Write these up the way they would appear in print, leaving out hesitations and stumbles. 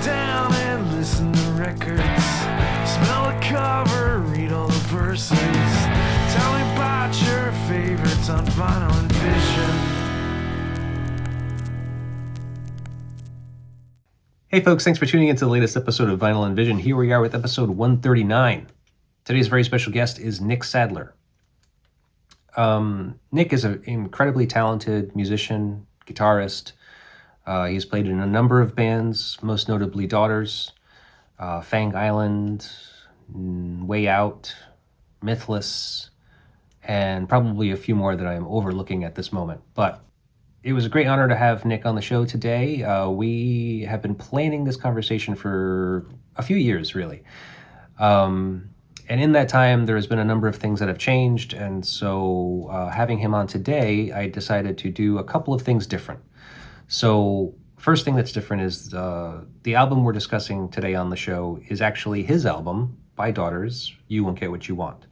down and listen to records. Smell the cover, read all the verses. Tell me about your favorites on vinyl and vision. Hey folks, thanks for tuning into the latest episode of Vinyl and Vision. Here we are with episode 139. Today's very special guest is Nick Sadler. Nick is an incredibly talented musician, guitarist. He's played in a number of bands, most notably Daughters, Fang Island, Way Out, Mythless, and probably a few more that I am overlooking at this moment. But it was a great honor to have Nick on the show today. We have been planning this conversation for a few years, really. And in that time, there has been a number of things that have changed. And so having him on today, I decided to do a couple of things different. So first thing that's different is the album we're discussing today on the show is actually his album by Daughters, You Won't Get What You Want.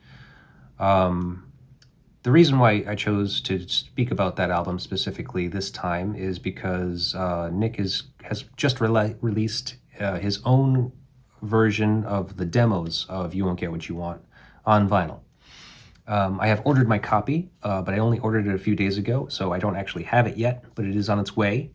The reason why I chose to speak about that album specifically this time is because Nick has just released his own version of the demos of You Won't Get What You Want on vinyl. I have ordered my copy, but I only ordered it a few days ago, so I don't actually have it yet, but it is on its way.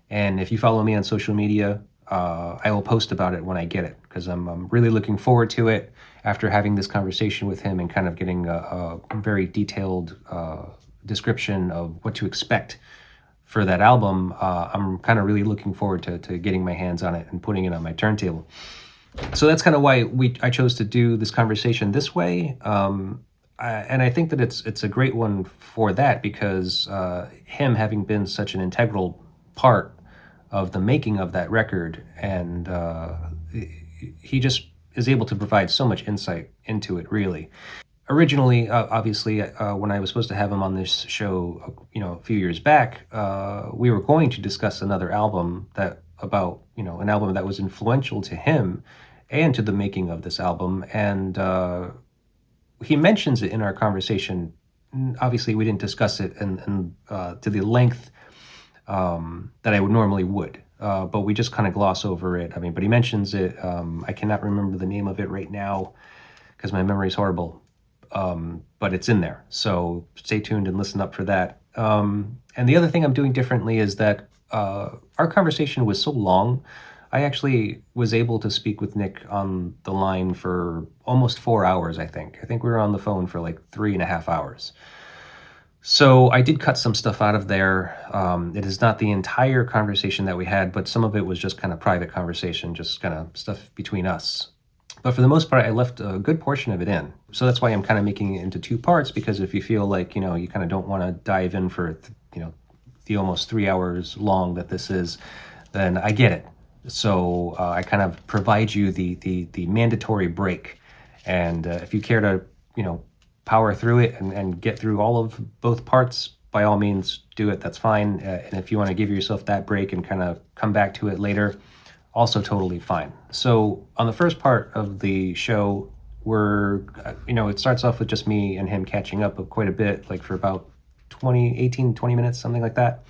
And if you follow me on social media, I will post about it when I get it, because I'm really looking forward to it after having this conversation with him and kind of getting a very detailed description of what to expect for that album. I'm kind of really looking forward to getting my hands on it and putting it on my turntable. So that's kind of why I chose to do this conversation this way. And I think that it's a great one for that, because him having been such an integral part of the making of that record, and he just is able to provide so much insight into it, really. Originally, obviously, when I was supposed to have him on this show, a few years back, we were going to discuss another album an album that was influential to him and to the making of this album. And he mentions it in our conversation. Obviously, we didn't discuss it and to the length that I normally would. But we just kind of gloss over it. But he mentions it. I cannot remember the name of it right now because my memory is horrible. But it's in there. So stay tuned and listen up for that. And the other thing I'm doing differently is that our conversation was so long. I actually was able to speak with Nick on the line for almost 4 hours, I think. I think we were on the phone for like 3.5 hours. So I did cut some stuff out of there. It is not the entire conversation that we had, but some of it was just kind of private conversation, just kind of stuff between us. But for the most part, I left a good portion of it in. So that's why I'm kind of making it into two parts, because if you feel like, you kind of don't want to dive in for, the almost 3 hours long that this is, then I get it. So I kind of provide you the mandatory break. And if you care to, power through it and get through all of both parts, by all means do it. That's fine. And if you want to give yourself that break and kind of come back to it later, also totally fine. So on the first part of the show, it starts off with just me and him catching up quite a bit, like for about 20 minutes, something like that.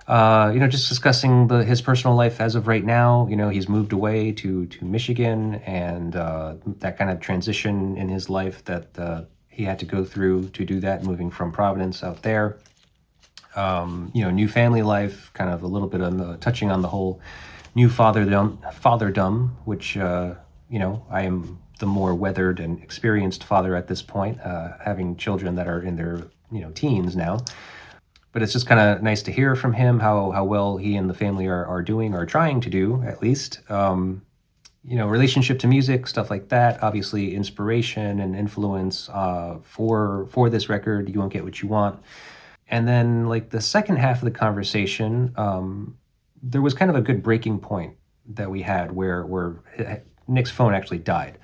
Just discussing his personal life as of right now. He's moved away to Michigan, and that kind of transition in his life that he had to go through to do that, moving from Providence out there. New family life, kind of a little bit of touching on the whole new fatherdom, which, I am the more weathered and experienced father at this point, having children that are in their, teens now. But it's just kind of nice to hear from him how well he and the family are doing, or trying to do, at least. Relationship to music, stuff like that. Obviously, inspiration and influence for this record, You Won't Get What You Want. And then, like, the second half of the conversation, there was kind of a good breaking point that we had where Nick's phone actually died.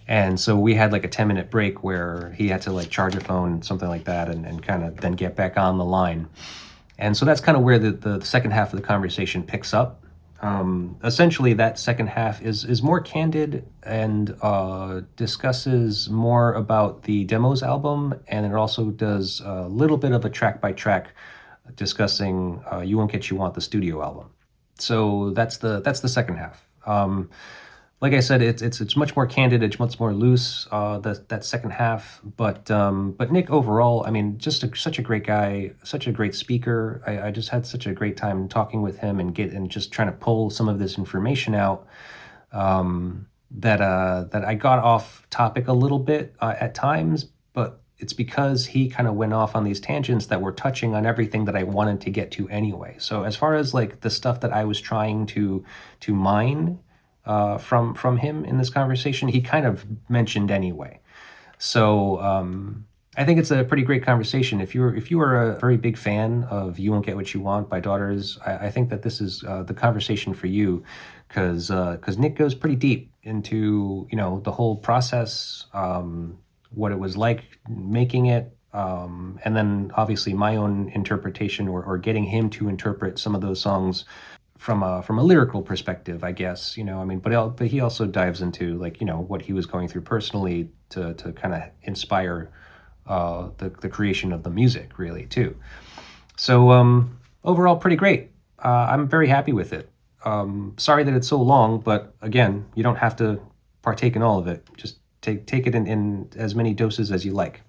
And so we had like a 10-minute break where he had to like charge a phone, something like that, and kind of then get back on the line. And so that's kind of where the second half of the conversation picks up. Essentially, that second half is more candid and discusses more about the demos album, and it also does a little bit of a track-by-track discussing You Won't Get You Want, the studio album. So that's the second half. Like I said, it's much more candid, it's much more loose. That second half, but Nick overall, I mean, just such a great guy, such a great speaker. I just had such a great time talking with him and just trying to pull some of this information out. That I got off topic a little bit at times, but it's because he kind of went off on these tangents that were touching on everything that I wanted to get to anyway. So as far as like the stuff that I was trying to mine from him in this conversation, he kind of mentioned anyway. So I think it's a pretty great conversation. If you are a very big fan of "You Won't Get What You Want" by Daughters, I think that this is the conversation for you, because Nick goes pretty deep into the whole process, what it was like making it, and then obviously my own interpretation or getting him to interpret some of those songs from a lyrical perspective, I guess. I mean, but he also dives into like what he was going through personally to kind of inspire the creation of the music, really, too. So overall, pretty great. I'm very happy with it. Sorry that it's so long, but again, you don't have to partake in all of it. Just take it in as many doses as you like.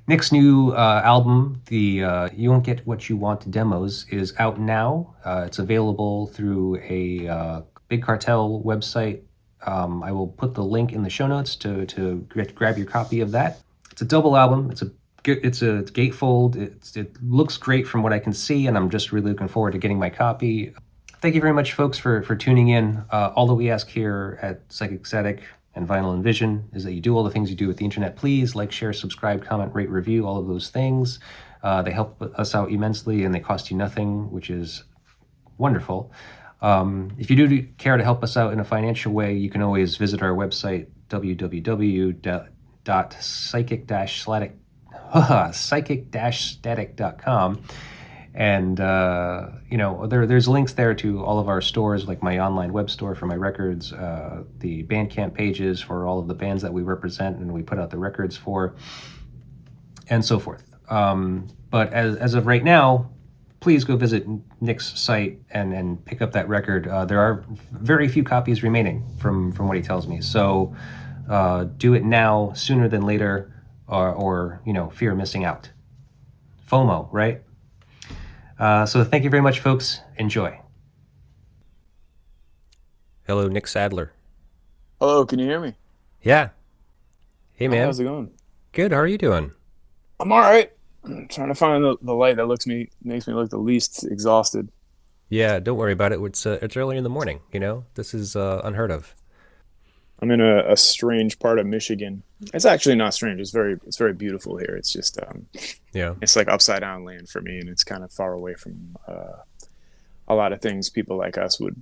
Nick's new album, the "You Won't Get What You Want" demos, is out now. It's available through a Big Cartel website. I will put the link in the show notes to grab your copy of that. It's a double album. It's a gatefold. It looks great from what I can see, and I'm just really looking forward to getting my copy. Thank you very much, folks, for tuning in. All that we ask here at Psychic Static and Vinyl and Vision is that you do all the things you do with the internet. Please like, share, subscribe, comment, rate, review, all of those things. They help us out immensely, and they cost you nothing, which is wonderful. If you do care to help us out in a financial way, you can always visit our website, www.psychic-static.com. And there's links there to all of our stores, like my online web store for my records, the Bandcamp pages for all of the bands that we represent and we put out the records for, and so forth. But as of right now, please go visit Nick's site and pick up that record. There are very few copies remaining from what he tells me. So do it now, sooner than later, or fear missing out. FOMO, right? So thank you very much, folks. Enjoy. Hello, Nick Sadler. Hello, can you hear me? Yeah. Hey, Hi, man. how's it going? Good. How are you doing? I'm all right. I'm trying to find the light that makes me look the least exhausted. Yeah, don't worry about it. It's early in the morning, This is unheard of. I'm in a strange part of Michigan. It's actually not strange. It's very beautiful here. It's just Yeah. it's like upside down land for me, and it's kind of far away from a lot of things people like us would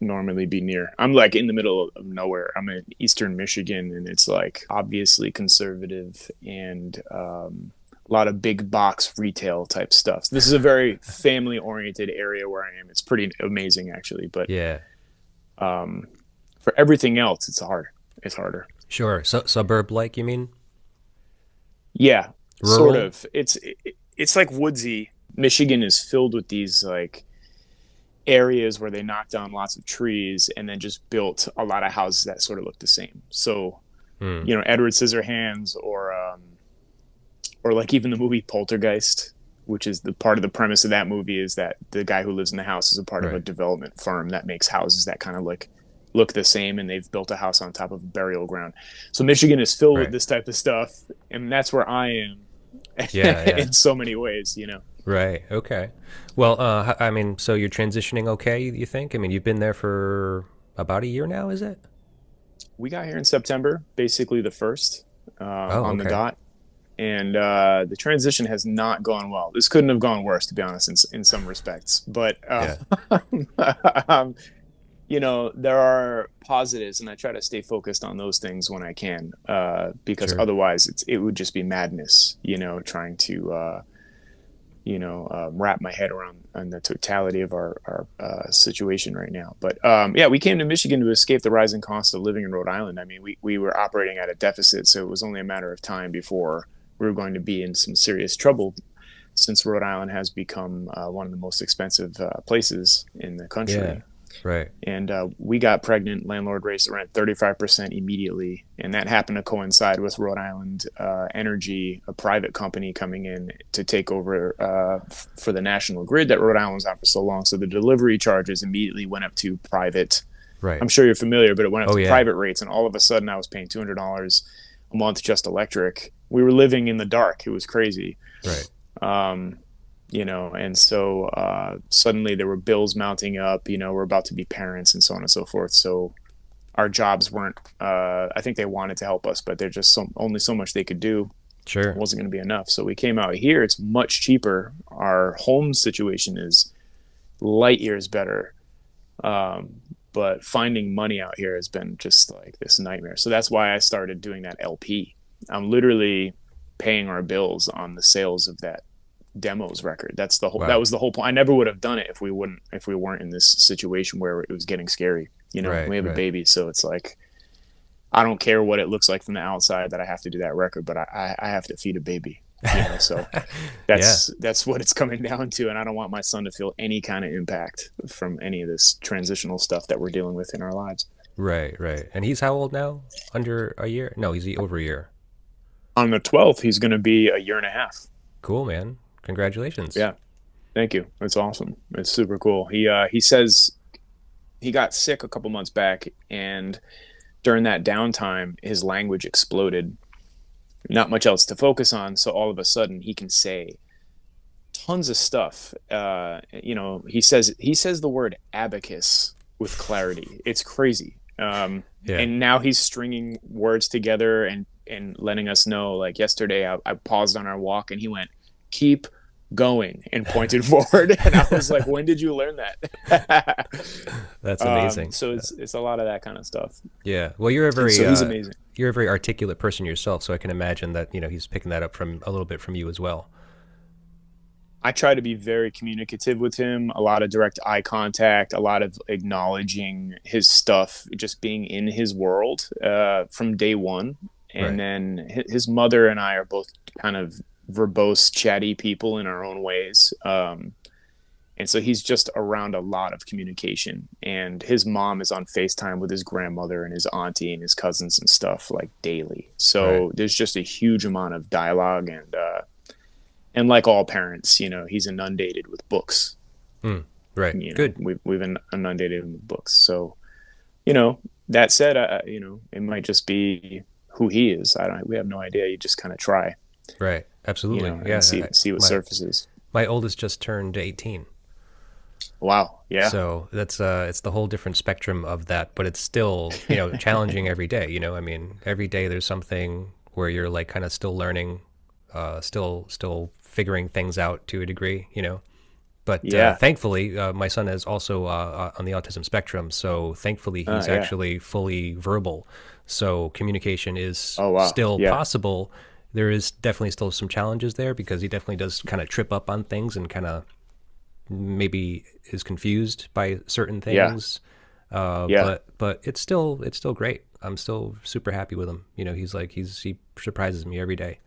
normally be near. I'm like in the middle of nowhere. I'm in eastern Michigan, and it's like obviously conservative and a lot of big box retail type stuff. This is a very family oriented area where I am. It's pretty amazing actually, but Yeah. for everything else, it's harder. Sure. So suburb like, you mean? Yeah, Rural? sort of. It's like woodsy. Michigan is filled with these like areas where they knocked down lots of trees and then just built a lot of houses that sort of look the same. So, Edward Scissorhands or like even the movie Poltergeist, which is the part of the premise of that movie is that the guy who lives in the house is a part of a Right. development firm that makes houses that kind of look the same, and they've built a house on top of a burial ground. So Michigan is filled with Right. this type of stuff, and that's where I am Yeah, yeah. in so many ways. Right. Okay. Well, I mean, so you're transitioning okay, you think? I mean, you've been there for about a year now, is it? We got here in September, basically the first Oh, on the okay. dot. And the transition has not gone well. This couldn't have gone worse, to be honest, in some respects. But Yeah. um, there are positives, and I try to stay focused on those things when I can, because Sure. otherwise it would just be madness, trying to, wrap my head around on the totality of our situation right now. But yeah, we came to Michigan to escape the rising cost of living in Rhode Island. I mean, we were operating at a deficit, so it was only a matter of time before we were going to be in some serious trouble, since Rhode Island has become one of the most expensive places in the Yeah. country. Right. And we got pregnant. Landlord raised the rent 35% immediately, and that happened to coincide with Rhode Island Energy, a private company, coming in to take over for the national grid that Rhode Island was on for so long. So the delivery charges immediately went up to private. Right. I'm sure you're familiar, but it went up Oh, to yeah. private rates, and all of a sudden I was paying $200 a month just electric. We were living in the dark. It was crazy. Right. And so suddenly there were bills mounting up. We're about to be parents and so on and so forth. So our jobs weren't, I think they wanted to help us, but there's just only so much they could do. Sure. It wasn't going to be enough. So we came out here. It's much cheaper. Our home situation is light years better. But finding money out here has been just like this nightmare. So that's why I started doing that LP. I'm literally paying our bills on the sales of that demos record. That's the whole. Wow. That was the whole point. I never would have done it if we weren't in this situation where it was getting scary. Right, we have right. a baby, so it's like I don't care what it looks like from the outside that I have to do that record, but I have to feed a baby. So that's what it's coming down to, and I don't want my son to feel any kind of impact from any of this transitional stuff that we're dealing with in our lives. Right. Right. And he's how old now? Under a year? No, he's over a year. On the 12th, he's going to be a year and a half. Cool, man. Congratulations. Yeah. Thank you. It's awesome. It's super cool. He says he got sick a couple months back, and during that downtime, his language exploded. Not much else to focus on, so all of a sudden he can say tons of stuff. He says the word abacus with clarity. It's crazy. And now he's stringing words together and letting us know. Like yesterday, I paused on our walk, and he went, "Keep going," and pointed forward. And I was like, "When did you learn that?" That's amazing. So it's a lot of that kind of stuff. Yeah. Well, you're a very he's amazing. You're a very articulate person yourself, so I can imagine that he's picking that up from a little bit from you as well. I try to be very communicative with him, a lot of direct eye contact, a lot of acknowledging his stuff, just being in his world from day one. And Right. then his mother and I are both kind of verbose, chatty people in our own ways. And so he's just around a lot of communication. And his mom is on FaceTime with his grandmother and his auntie and his cousins and stuff like daily. So Right. there's just a huge amount of dialogue. And like all parents, he's inundated with books. Right. Good. We've inundated him with books. So, that said, it might just be who he is. We have no idea. You just kind of try, Right. Absolutely. Yeah. and see what surfaces. My oldest just turned 18. Wow. Yeah. So that's it's the whole different spectrum of that, but it's still, challenging every day. I mean, every day there's something where you're like kind of still learning, still figuring things out to a degree, But thankfully, my son is also on the autism spectrum, so thankfully he's actually fully verbal. So communication is still possible. There is definitely still some challenges there because he definitely does kind of trip up on things and kind of maybe is confused by certain things. But it's still great. I'm still super happy with him. He surprises me every day.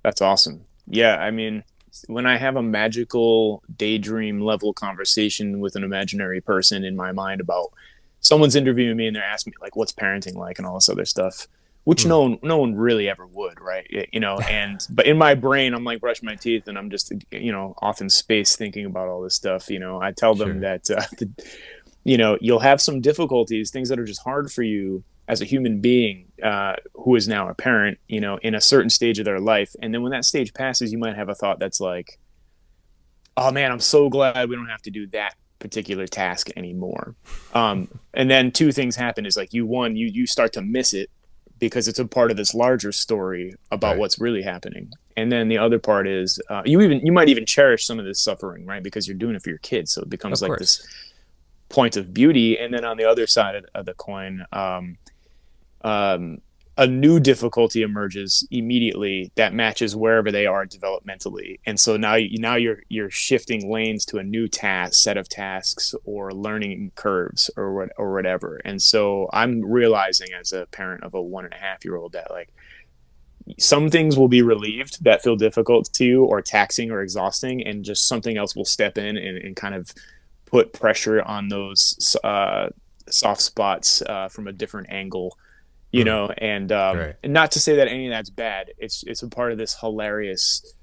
That's awesome. Yeah, I mean, when I have a magical daydream level conversation with an imaginary person in my mind about someone's interviewing me and they're asking me like, what's parenting like and all this other stuff, which no one really ever would, right? But in my brain, I'm like brushing my teeth and I'm just, off in space thinking about all this stuff. I tell them that, you'll have some difficulties, things that are just hard for you as a human being who is now a parent, in a certain stage of their life. And then when that stage passes, you might have a thought that's like, oh man, I'm so glad we don't have to do that particular task anymore. And then two things happen is like you start to miss it because it's a part of this larger story about what's really happening. And then the other part is you might even cherish some of this suffering, right? Because you're doing it for your kids. So it becomes like this point of beauty. And then on the other side of the coin, a new difficulty emerges immediately that matches wherever they are developmentally. And so now you're shifting lanes to a new set of tasks or learning curves or whatever. And so I'm realizing as a parent of a 1.5-year-old that like some things will be relieved that feel difficult to you or taxing or exhausting, and just something else will step in and kind of put pressure on those soft spots from a different angle, you know, and not to say that any of that's bad. It's a part of this hilarious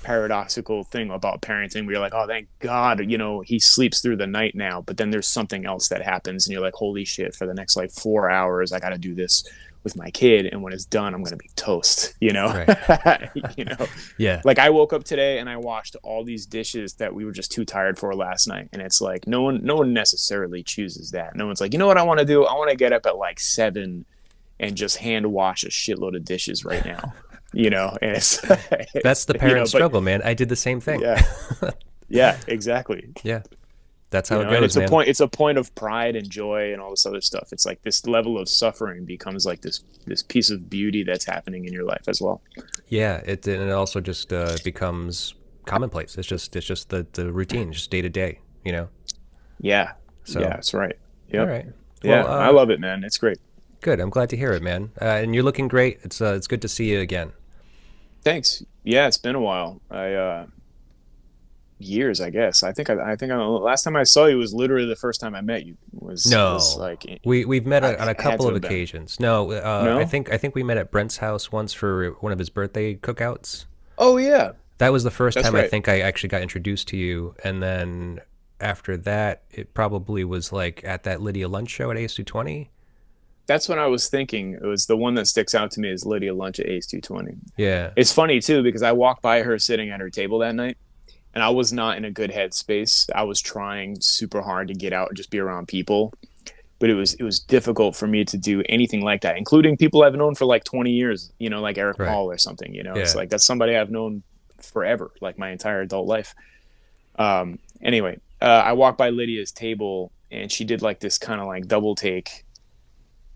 paradoxical thing about parenting where you're like, oh, thank God, you know, he sleeps through the night now. But then there's something else that happens and you're like, holy shit, for the next like 4 hours, I got to do this with my kid. And when it's done, I'm going to be toast, you know? Right. You know? Yeah. Like I woke up today and I washed all these dishes that we were just too tired for last night. And it's like, no one necessarily chooses that. No one's like, you know what I want to do? I want to get up at like 7 and just hand wash a shitload of dishes right now. You know, and that's the parent struggle, man. I did the same thing. Yeah, exactly. Yeah, that's how it And goes, man. It's a point of pride and joy and all this other stuff. It's like this level of suffering becomes like this piece of beauty that's happening in your life as well. Yeah, and it also just becomes commonplace. It's just the routine, just day to day. You know. Yeah. So yeah, that's right. Yep. All right. Yeah, well, I love it, man. It's great. Good. I'm glad to hear it, man. And you're looking great. It's good to see you again. Thanks. Yeah, it's been a while. Years, I guess. I think last time I saw you was literally the first time I met you. Was like we've met on a couple of occasions. No, I think we met at Brent's house once for one of his birthday cookouts. Oh yeah, that was the first time right. I think I actually got introduced to you, and then after that, it probably was like at that Lydia lunch show at AS220. That's what I was thinking. It was the one that sticks out to me is Lydia Lunch at AS220. Yeah. It's funny, too, because I walked by her sitting at her table that night, and I was not in a good headspace. I was trying super hard to get out and just be around people. But it was difficult for me to do anything like that, including people I've known for like 20 years, you know, like Eric Paul or something, you know. Yeah. It's like that's somebody I've known forever, like my entire adult life. Anyway, I walked by Lydia's table, and she did like this kind of like double take.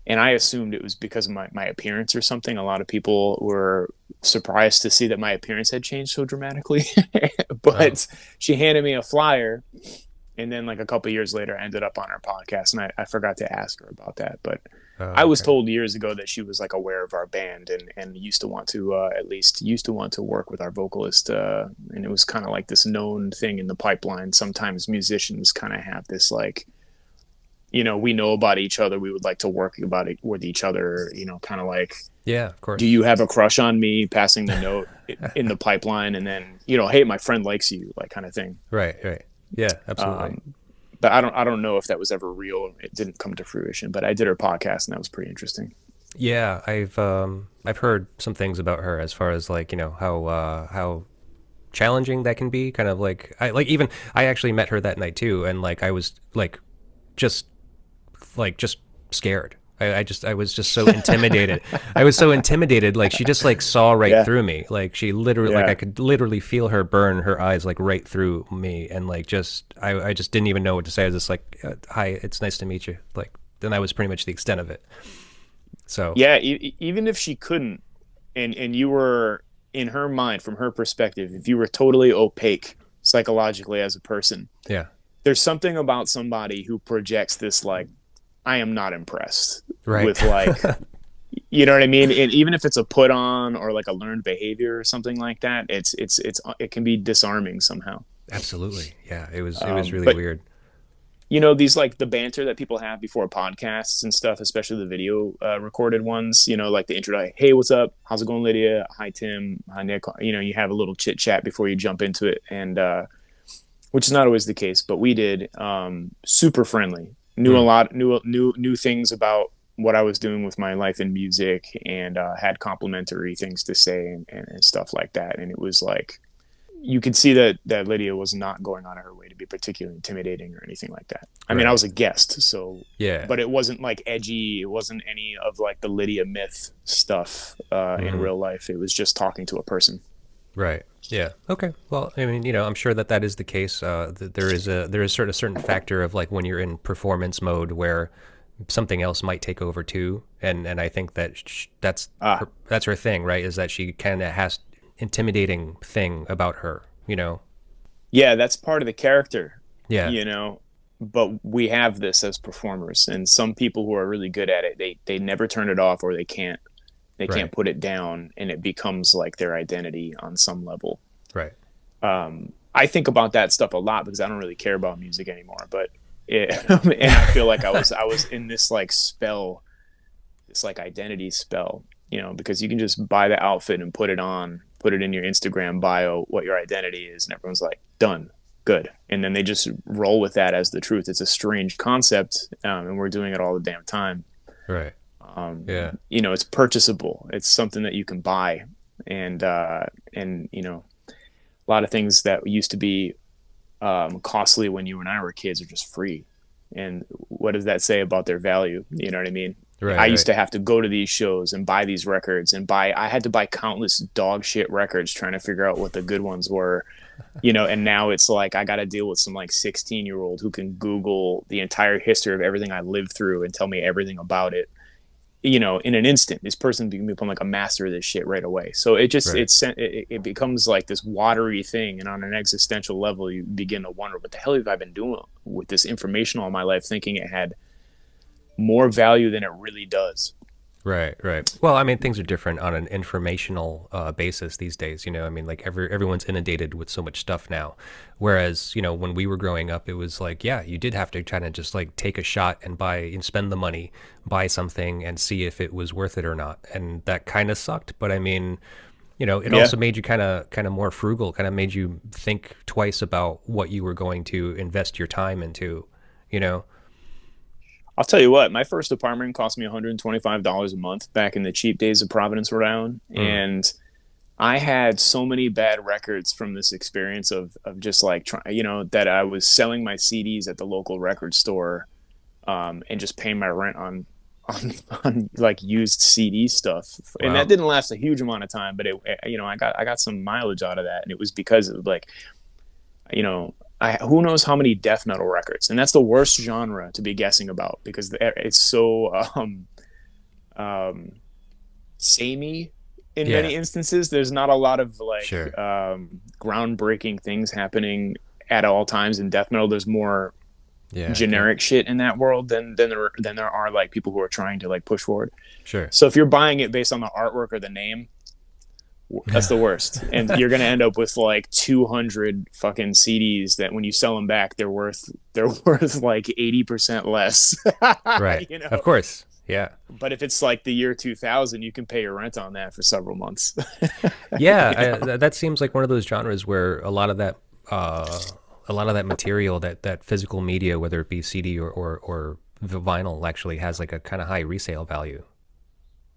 And I assumed it was because of my appearance or something. A lot of people were surprised to see that my appearance had changed so dramatically. But she handed me a flyer. And then like a couple of years later, I ended up on her podcast. And I forgot to ask her about that. But I was told years ago that she was like aware of our band and used to want to work with our vocalist. And it was kind of like this known thing in the pipeline. Sometimes musicians kind of have this like, you know, we know about each other. We would like to work about it with each other, you know, kind of like, yeah, of course. Do you have a crush on me? Passing the note in the pipeline. And then, you know, hey, my friend likes you, like kind of thing. Right. Yeah, absolutely. But I don't know if that was ever real. It didn't come to fruition, but I did her podcast and that was pretty interesting. Yeah. I've heard some things about her as far as like, you know, how challenging that can be. Kind of like, I actually met her that night too. And like, I was just scared. I was just so intimidated. I was so intimidated. Like she just like saw right through me. Like she literally, like I could literally feel her burn her eyes like right through me. And like, I just didn't even know what to say. I was just like, hi, it's nice to meet you. Like, then that was pretty much the extent of it. So yeah, even if she couldn't, and you were in her mind, from her perspective, if you were totally opaque psychologically as a person, yeah. There's something about somebody who projects this, like, I am not impressed with, like, you know what I mean? And even if it's a put on or like a learned behavior or something like that, it can be disarming somehow. Absolutely. Yeah. It was really weird. You know, these like the banter that people have before podcasts and stuff, especially the video recorded ones, you know, like the intro, like, hey, what's up? How's it going, Lydia? Hi, Tim. Hi, Nick. You know, you have a little chit chat before you jump into it. And, which is not always the case, but we did. Super friendly. Knew a lot. Knew things about what I was doing with my life in music, and had complimentary things to say and stuff like that. And it was like, you could see that Lydia was not going out of her way to be particularly intimidating or anything like that. I mean, I was a guest, so yeah. But it wasn't like edgy. It wasn't any of like the Lydia myth stuff in real life. It was just talking to a person. Right. Yeah. Okay. Well, I mean, you know, I'm sure that is the case. There is a certain factor of like when you're in performance mode where something else might take over too, and I think that's her thing, right? Is that she kind of has intimidating thing about her, you know? Yeah, that's part of the character. Yeah. You know, but we have this as performers, and some people who are really good at it, they never turn it off, or they can't put it down, and it becomes like their identity on some level. Right. I think about that stuff a lot because I don't really care about music anymore. But and I feel like I was in this like spell, this like identity spell, you know, because you can just buy the outfit and put it on, put it in your Instagram bio, what your identity is, and everyone's like, done, good, and then they just roll with that as the truth. It's a strange concept, and we're doing it all the damn time. Right. Yeah. You know, it's purchasable. It's something that you can buy, and you know, a lot of things that used to be costly when you and I were kids are just free. And what does that say about their value? You know what I mean? Right. I used to have to go to these shows and buy these records and I had to buy countless dog shit records trying to figure out what the good ones were, you know, and now it's like, I got to deal with some like 16-year-old who can Google the entire history of everything I lived through and tell me everything about it, you know, in an instant. This person can become like a master of this shit right away. So it just, Right. it becomes like this watery thing. And on an existential level, you begin to wonder, what the hell have I been doing with this information all my life, thinking it had more value than it really does. Right, right. Well, I mean, things are different on an informational basis these days. You know, I mean, like everyone's inundated with so much stuff now. Whereas, you know, when we were growing up, it was like, yeah, you did have to kind of just like take a shot and buy and spend the money, buy something and see if it was worth it or not. And that kind of sucked. But I mean, you know, it also made you kind of more frugal, kind of made you think twice about what you were going to invest your time into, you know? I'll tell you what, my first apartment cost me $125 a month back in the cheap days of Providence, Rhode Island. And I had so many bad records from this experience of just like, you know, that I was selling my CDs at the local record store, and just paying my rent on like used CD stuff. Wow. And that didn't last a huge amount of time, but it, you know, I got some mileage out of that. And it was because of like, you know, who knows how many death metal records, and that's the worst genre to be guessing about because it's so samey in many instances. There's not a lot of like groundbreaking things happening at all times in death metal. There's more generic shit in that world than there are like people who are trying to like push forward. Sure. So if you're buying it based on the artwork or the name, that's the worst. And you're going to end up with like 200 fucking CDs that when you sell them back, they're worth like 80% less. Right. You know? Of course. Yeah. But if it's like the year 2000, you can pay your rent on that for several months. Yeah. That seems like one of those genres where a lot of that material, that physical media, whether it be CD or vinyl, actually has like a kind of high resale value,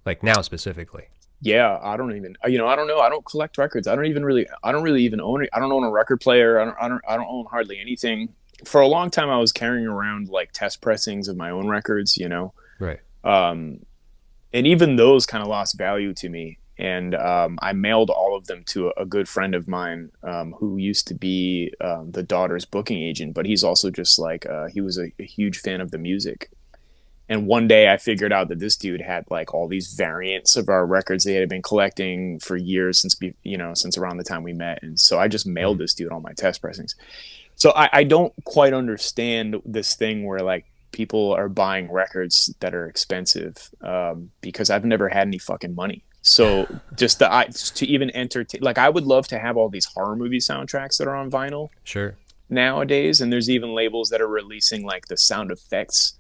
like now specifically. Yeah, I don't even, you know, I don't know. I don't collect records. I don't really even own it. I don't own a record player. I don't own hardly anything. For a long time, I was carrying around like test pressings of my own records, you know? Right. And even those kind of lost value to me. And I mailed all of them to a good friend of mine, who used to be the daughter's booking agent, but he's also just like, he was a huge fan of the music. And one day I figured out that this dude had like all these variants of our records they had been collecting for years since around the time we met. And so I just mailed this dude all my test pressings. So I don't quite understand this thing where like people are buying records that are expensive, because I've never had any fucking money. So just to even entertain, like I would love to have all these horror movie soundtracks that are on vinyl. Sure. Nowadays. And there's even labels that are releasing like the sound effects,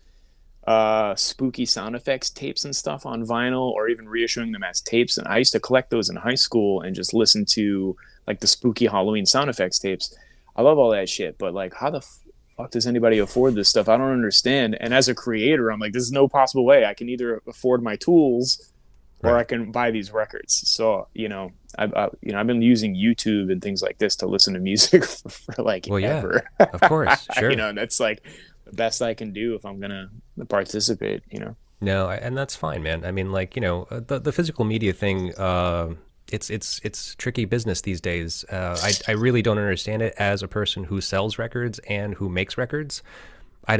spooky sound effects tapes and stuff on vinyl, or even reissuing them as tapes. And I used to collect those in high school and just listen to like the spooky Halloween sound effects tapes. I love all that shit, but like how the fuck does anybody afford this stuff? I don't understand. And as a creator, I'm like, there's no possible way. I can either afford my tools or I can buy these records. So, you know, I've been using YouTube and things like this to listen to music for like ever. Of course. Sure. You know, and that's like the best I can do if I'm gonna participate, you know. No, and that's fine, man. I mean, like, you know, the physical media thing, it's tricky business these days. I really don't understand it as a person who sells records and who makes records. I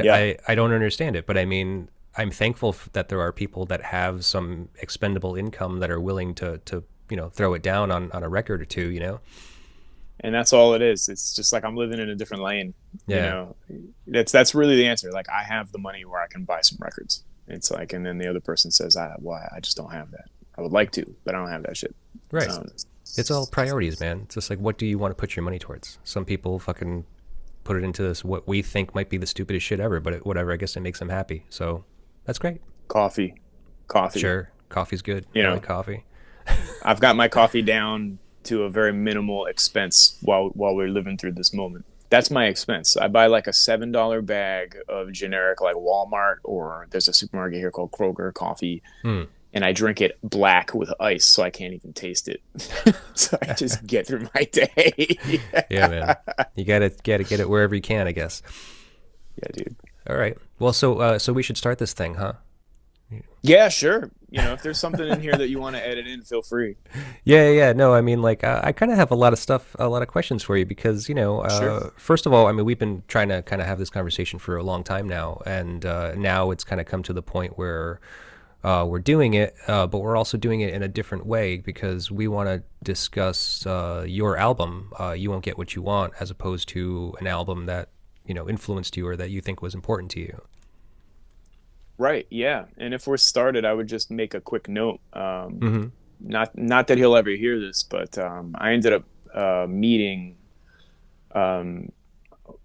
don't understand it, but I mean, I'm thankful that there are people that have some expendable income that are willing to you know, throw it down on a record or two, you know. And that's all it is. It's just like I'm living in a different lane. You know, that's really the answer. Like I have the money where I can buy some records. It's like, and then the other person says, I just don't have that. I would like to, but I don't have that shit. Right. It's all priorities, man. It's just like, what do you want to put your money towards? Some people fucking put it into this what we think might be the stupidest shit ever, but whatever. I guess it makes them happy, so that's great. Coffee. Sure, coffee's good. You I know, like coffee. I've got my coffee down to a very minimal expense while we're living through this moment. That's my expense. I buy like a $7 bag of generic like Walmart, or there's a supermarket here called Kroger coffee, and I drink it black with ice so I can't even taste it. So I just get through my day. Yeah, man. You gotta get it wherever you can, I guess. Yeah, dude. All right. Well, so we should start this thing, huh? Yeah, sure. You know, if there's something in here that you want to edit in, feel free. Yeah. No, I mean, like, I kind of have a lot of questions for you because, Sure. first of all, I mean, we've been trying to kind of have this conversation for a long time now, and now it's kind of come to the point where we're doing it, but we're also doing it in a different way because we want to discuss your album, You Won't Get What You Want, as opposed to an album that, influenced you or that you think was important to you. Right. Yeah. And if we're started, I would just make a quick note. Not that he'll ever hear this, but I ended up meeting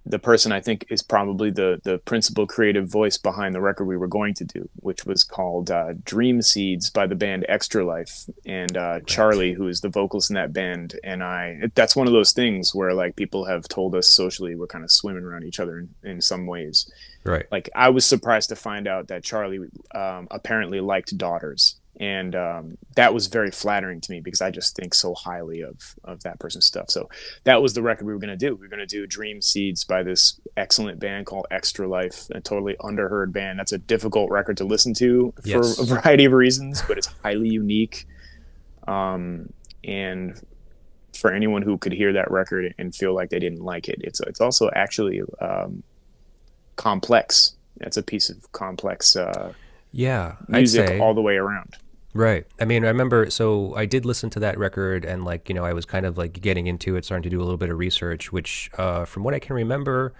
the person I think is probably the principal creative voice behind the record we were going to do, which was called Dream Seeds by the band Extra Life. And Charlie, who is the vocalist in that band, and that's one of those things where like people have told us socially we're kind of swimming around each other in some ways. Right. Like I was surprised to find out that Charlie apparently liked Daughters. And that was very flattering to me because I just think so highly of that person's stuff. So that was the record we were going to do. We were going to do Dream Seeds by this excellent band called Extra Life, a totally underheard band. That's a difficult record to listen to for a variety of reasons, but it's highly unique. And for anyone who could hear that record and feel like they didn't like it, it's also actually complex. It's a piece of complex music all the way around. Right. I mean, I remember, so I did listen to that record and like, I was kind of like getting into it, starting to do a little bit of research, which from what I can remember,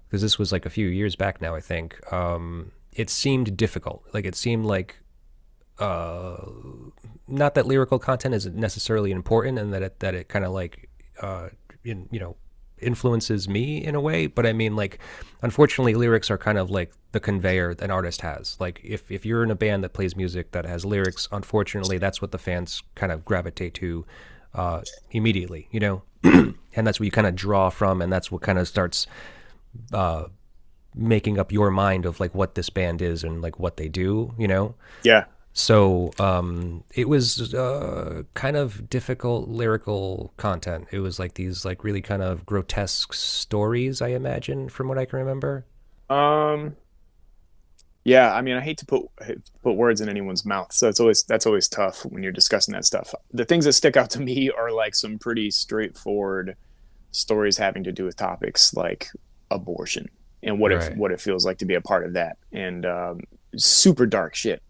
because this was like a few years back now, I think, it seemed difficult. Like it seemed like, not that lyrical content isn't necessarily important and that it kind of like, influences me in a way, but I mean, like, unfortunately lyrics are kind of like the conveyor that an artist has. Like if you're in a band that plays music that has lyrics, unfortunately that's what the fans kind of gravitate to immediately, and that's what you kind of draw from, and that's what kind of starts making up your mind of like what this band is and like what they do. Yeah. So it was kind of difficult lyrical content. It was like these like really kind of grotesque stories, I imagine, from what I can remember. Yeah, I mean, I hate to put words in anyone's mouth, so that's always tough when you're discussing that stuff. The things that stick out to me are like some pretty straightforward stories having to do with topics like abortion and what it feels like to be a part of that, and super dark shit.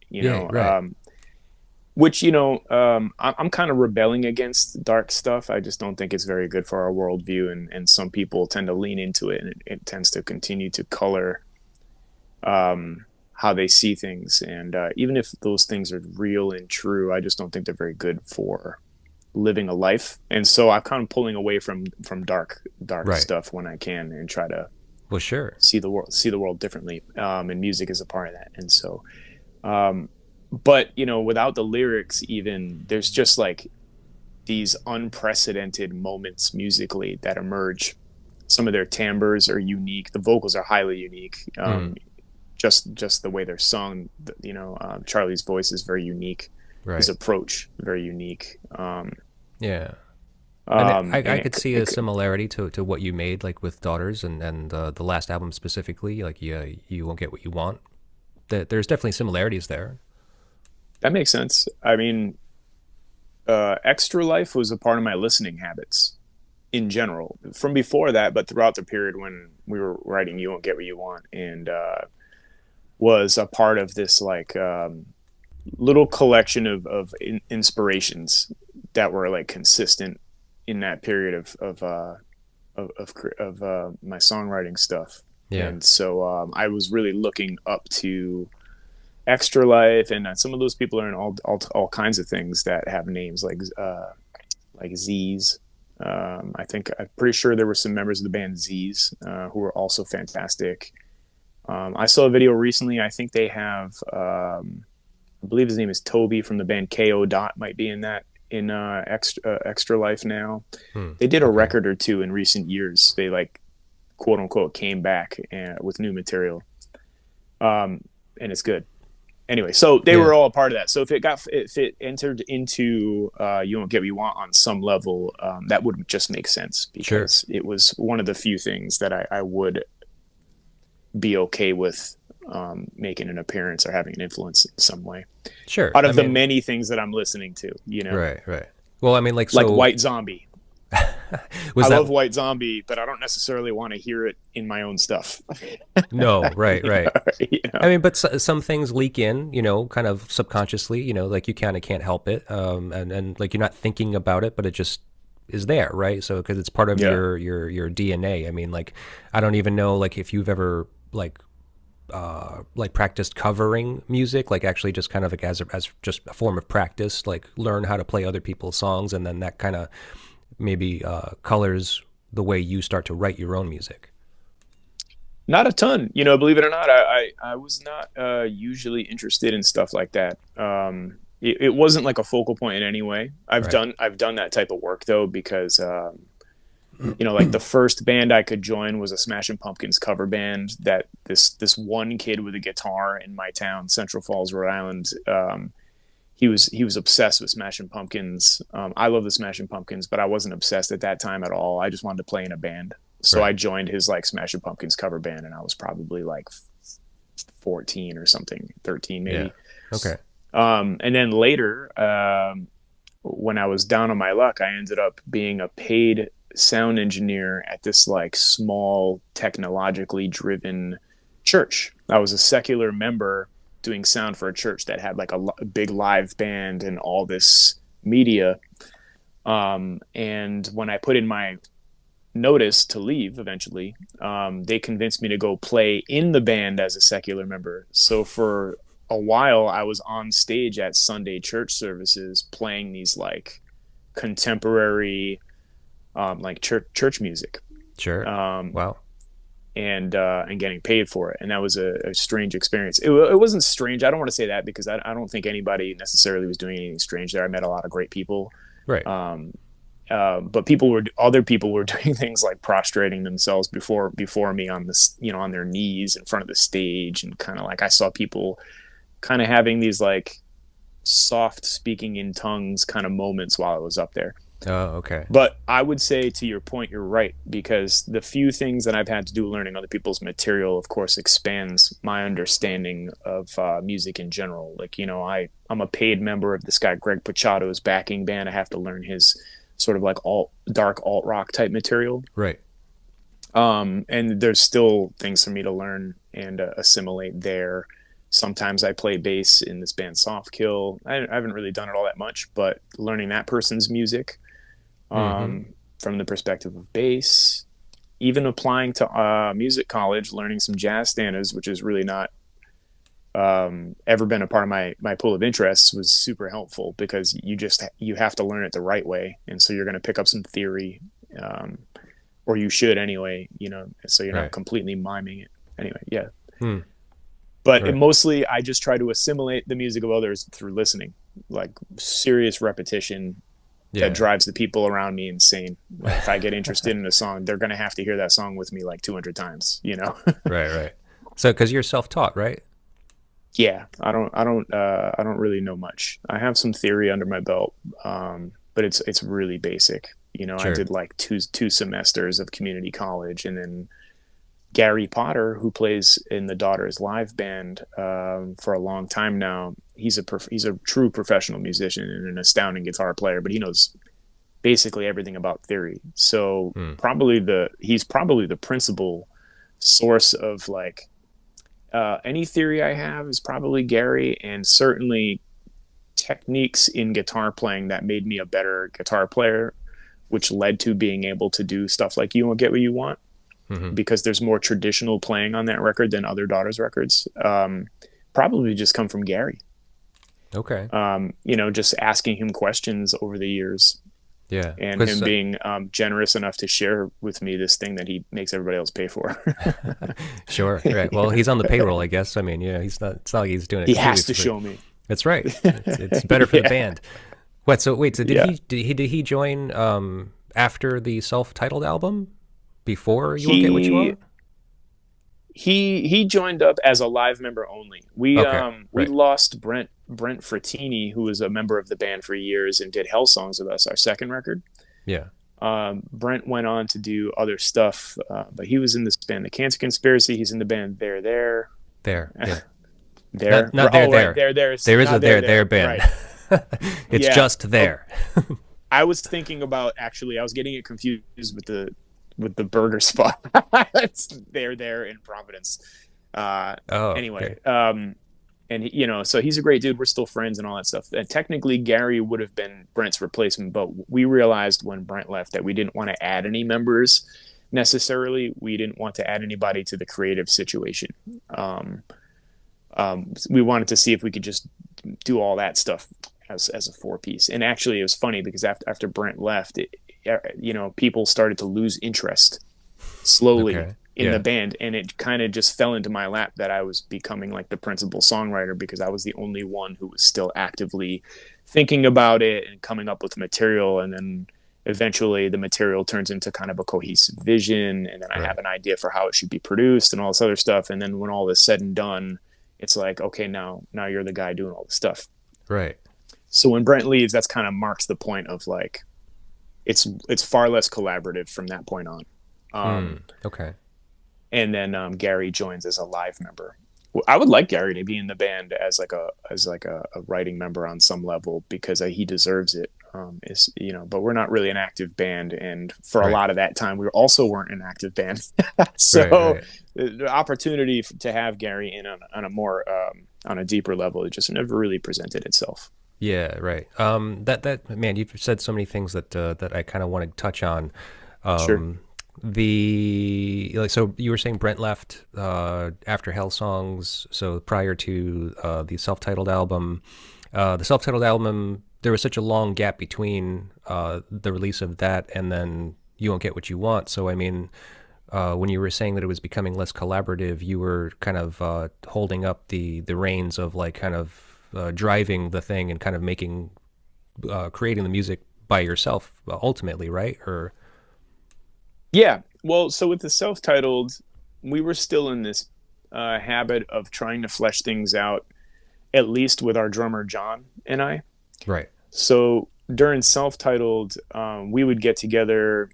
Which I'm kind of rebelling against dark stuff. I just don't think it's very good for our worldview, and some people tend to lean into it, and it tends to continue to color how they see things. And even if those things are real and true, I just don't think they're very good for living a life. And so I'm kind of pulling away from dark stuff when I can, and try to see the world differently. And music is a part of that. And so but without the lyrics, even, there's just like these unprecedented moments musically that emerge. Some of their timbres are unique. The vocals are highly unique. Just the way they're sung, Charlie's voice is very unique. Right. His approach, very unique. Yeah. I could see a similarity to what you made, like with Daughters and the last album specifically, like You Won't Get What You Want. There's definitely similarities there. That makes sense. I mean, Extra Life was a part of my listening habits in general from before that, but throughout the period when we were writing You Won't Get What You Want, and was a part of this like little collection of inspirations that were like consistent in that period of my songwriting stuff. Yeah. And so I was really looking up to Extra Life, and some of those people are in all kinds of things that have names like like Z's. I'm pretty sure there were some members of the band Z's who were also fantastic. I saw a video recently. I think they have, I believe his name is Toby from the band KO Dot might be in that in Extra Life now. They did a record or two in recent years. They like quote unquote came back with new material, and it's good. Anyway, so they were all a part of that. So if it entered into You Won't Get What You Want on some level, that would just make sense because it was one of the few things that I would be okay with making an appearance or having an influence in some way. Sure. Out of the many things that I'm listening to, you know. Right. Well, I mean, like White Zombie. I love White Zombie, but I don't necessarily want to hear it in my own stuff. No, right. You know? I mean, but some things leak in, you know, kind of subconsciously, you know, like you kind of can't help it, and like you're not thinking about it, but it just is there, right? So because it's part of your DNA. I mean, like I don't even know like if you've ever like practiced covering music, like actually just kind of like as just a form of practice, like learn how to play other people's songs, and then that kind of maybe colors the way you start to write your own music. Not a ton, you know, believe it or not. I was not usually interested in stuff like that. It wasn't like a focal point in any way. I've done that type of work though, because you know, like the first band I could join was a Smashing Pumpkins cover band that this one kid with a guitar in my town, Central Falls, Rhode Island, he was obsessed with Smashing Pumpkins. I love the Smashing Pumpkins, but I wasn't obsessed at that time at all. I just wanted to play in a band. So I joined his like Smashing Pumpkins cover band, and I was probably like 14 or something, 13 maybe. Yeah. Okay. And then later, when I was down on my luck, I ended up being a paid sound engineer at this like small technologically driven church. I was a secular member doing sound for a church that had like a big live band and all this media. And when I put in my notice to leave eventually, they convinced me to go play in the band as a secular member. So for a while I was on stage at Sunday church services playing these like contemporary like church music. Sure. Wow. And getting paid for it. And that was a strange experience. It wasn't strange. I don't want to say that because I don't think anybody necessarily was doing anything strange there. I met a lot of great people. Right. But other people were doing things like prostrating themselves before me on this, you know, on their knees in front of the stage. And kind of like, I saw people kind of having these like soft speaking in tongues kind of moments while I was up there. Oh, okay. But I would say, to your point, you're right, because the few things that I've had to do learning other people's material, of course, expands my understanding of music in general. Like, you know, I'm a paid member of this guy, Greg Pachato's backing band. I have to learn his sort of like dark alt rock type material. Right. And there's still things for me to learn and assimilate there. Sometimes I play bass in this band Soft Kill. I haven't really done it all that much, but learning that person's music from the perspective of bass, even applying to music college, learning some jazz standards, which has really not ever been a part of my pool of interests, was super helpful because you have to learn it the right way. And so you're going to pick up some theory, or you should anyway, you know, so you're not completely miming it anyway. Yeah. But mostly I just try to assimilate the music of others through listening, like serious repetition that drives the people around me insane. Like if I get interested in a song, they're going to have to hear that song with me like 200 times, you know? Right. So, cause you're self-taught, right? Yeah. I don't really know much. I have some theory under my belt. But it's really basic. You know, I did like two semesters of community college, and then Gary Potter, who plays in the Daughters live band for a long time now, he's a true professional musician and an astounding guitar player, but he knows basically everything about theory. So he's probably the principal source of like any theory I have is probably Gary, and certainly techniques in guitar playing that made me a better guitar player, which led to being able to do stuff like You Won't Get What You Want. Because there's more traditional playing on that record than other Daughters records. Probably just come from Gary. Okay. You know, just asking him questions over the years. Yeah. and 'Cause, him being generous enough to share with me this thing that he makes everybody else pay for. sure. Right. Well, he's on the payroll, I guess. I mean, yeah, he's not. It's not like he's doing it He completely has to for free. show me. That's right. It's better for the Yeah. band. What? So wait. So Yeah. did he join after the self-titled album? Before You Won't Get What You He Want? he joined up as a live member only. Okay. We Right. lost Brent Frattini, who was a member of the band for years and did Hell Songs with us, our second record. Yeah. Brent went on to do other stuff, but he was in this band, The Cancer Conspiracy. He's in the band There. There. Yeah. There. Not there. Oh, there. right. There. There is not a there band. Right. It's Yeah. just there. I was thinking about, actually, I was getting it confused with the burger spot. It's there in Providence. Anyway, okay. and you know, so he's a great dude. We're still friends and all that stuff. And technically, Gary would have been Brent's replacement, but we realized when Brent left that we didn't want to add any members necessarily. We didn't want to add anybody to the creative situation. We wanted to see if we could just do all that stuff as a four piece. And actually, it was funny because after Brent left, you know, people started to lose interest slowly Okay. in Yeah. the band, and it kind of just fell into my lap that I was becoming like the principal songwriter because I was the only one who was still actively thinking about it and coming up with material. And then eventually the material turns into kind of a cohesive vision, and then I Right. have an idea for how it should be produced and all this other stuff. And then when all is said and done, it's like, okay, now you're the guy doing all the stuff. Right. So when Brent leaves, that's kind of marks the point of like, it's far less collaborative from that point on. Okay. And then Gary joins as a live member. Well, I would like Gary to be in the band as like a writing member on some level because he deserves it. But we're not really an active band, and for a Right. lot of that time, we also weren't an active band. So Right. the opportunity to have Gary in on a more on a deeper level, it just never really presented itself. Yeah, right. That man, you've said so many things that I kind of want to touch on. Sure. So you were saying Brent left after Hell Songs, so prior to the self-titled album. The self-titled album, there was such a long gap between the release of that and then You Won't Get What You Want. So I mean, when you were saying that it was becoming less collaborative, you were kind of holding up the reins of like kind of driving the thing and kind of creating the music by yourself ultimately, right? Or Yeah. Well, so with the self-titled, we were still in this habit of trying to flesh things out, at least with our drummer John and I. right. So during self-titled, we would get together.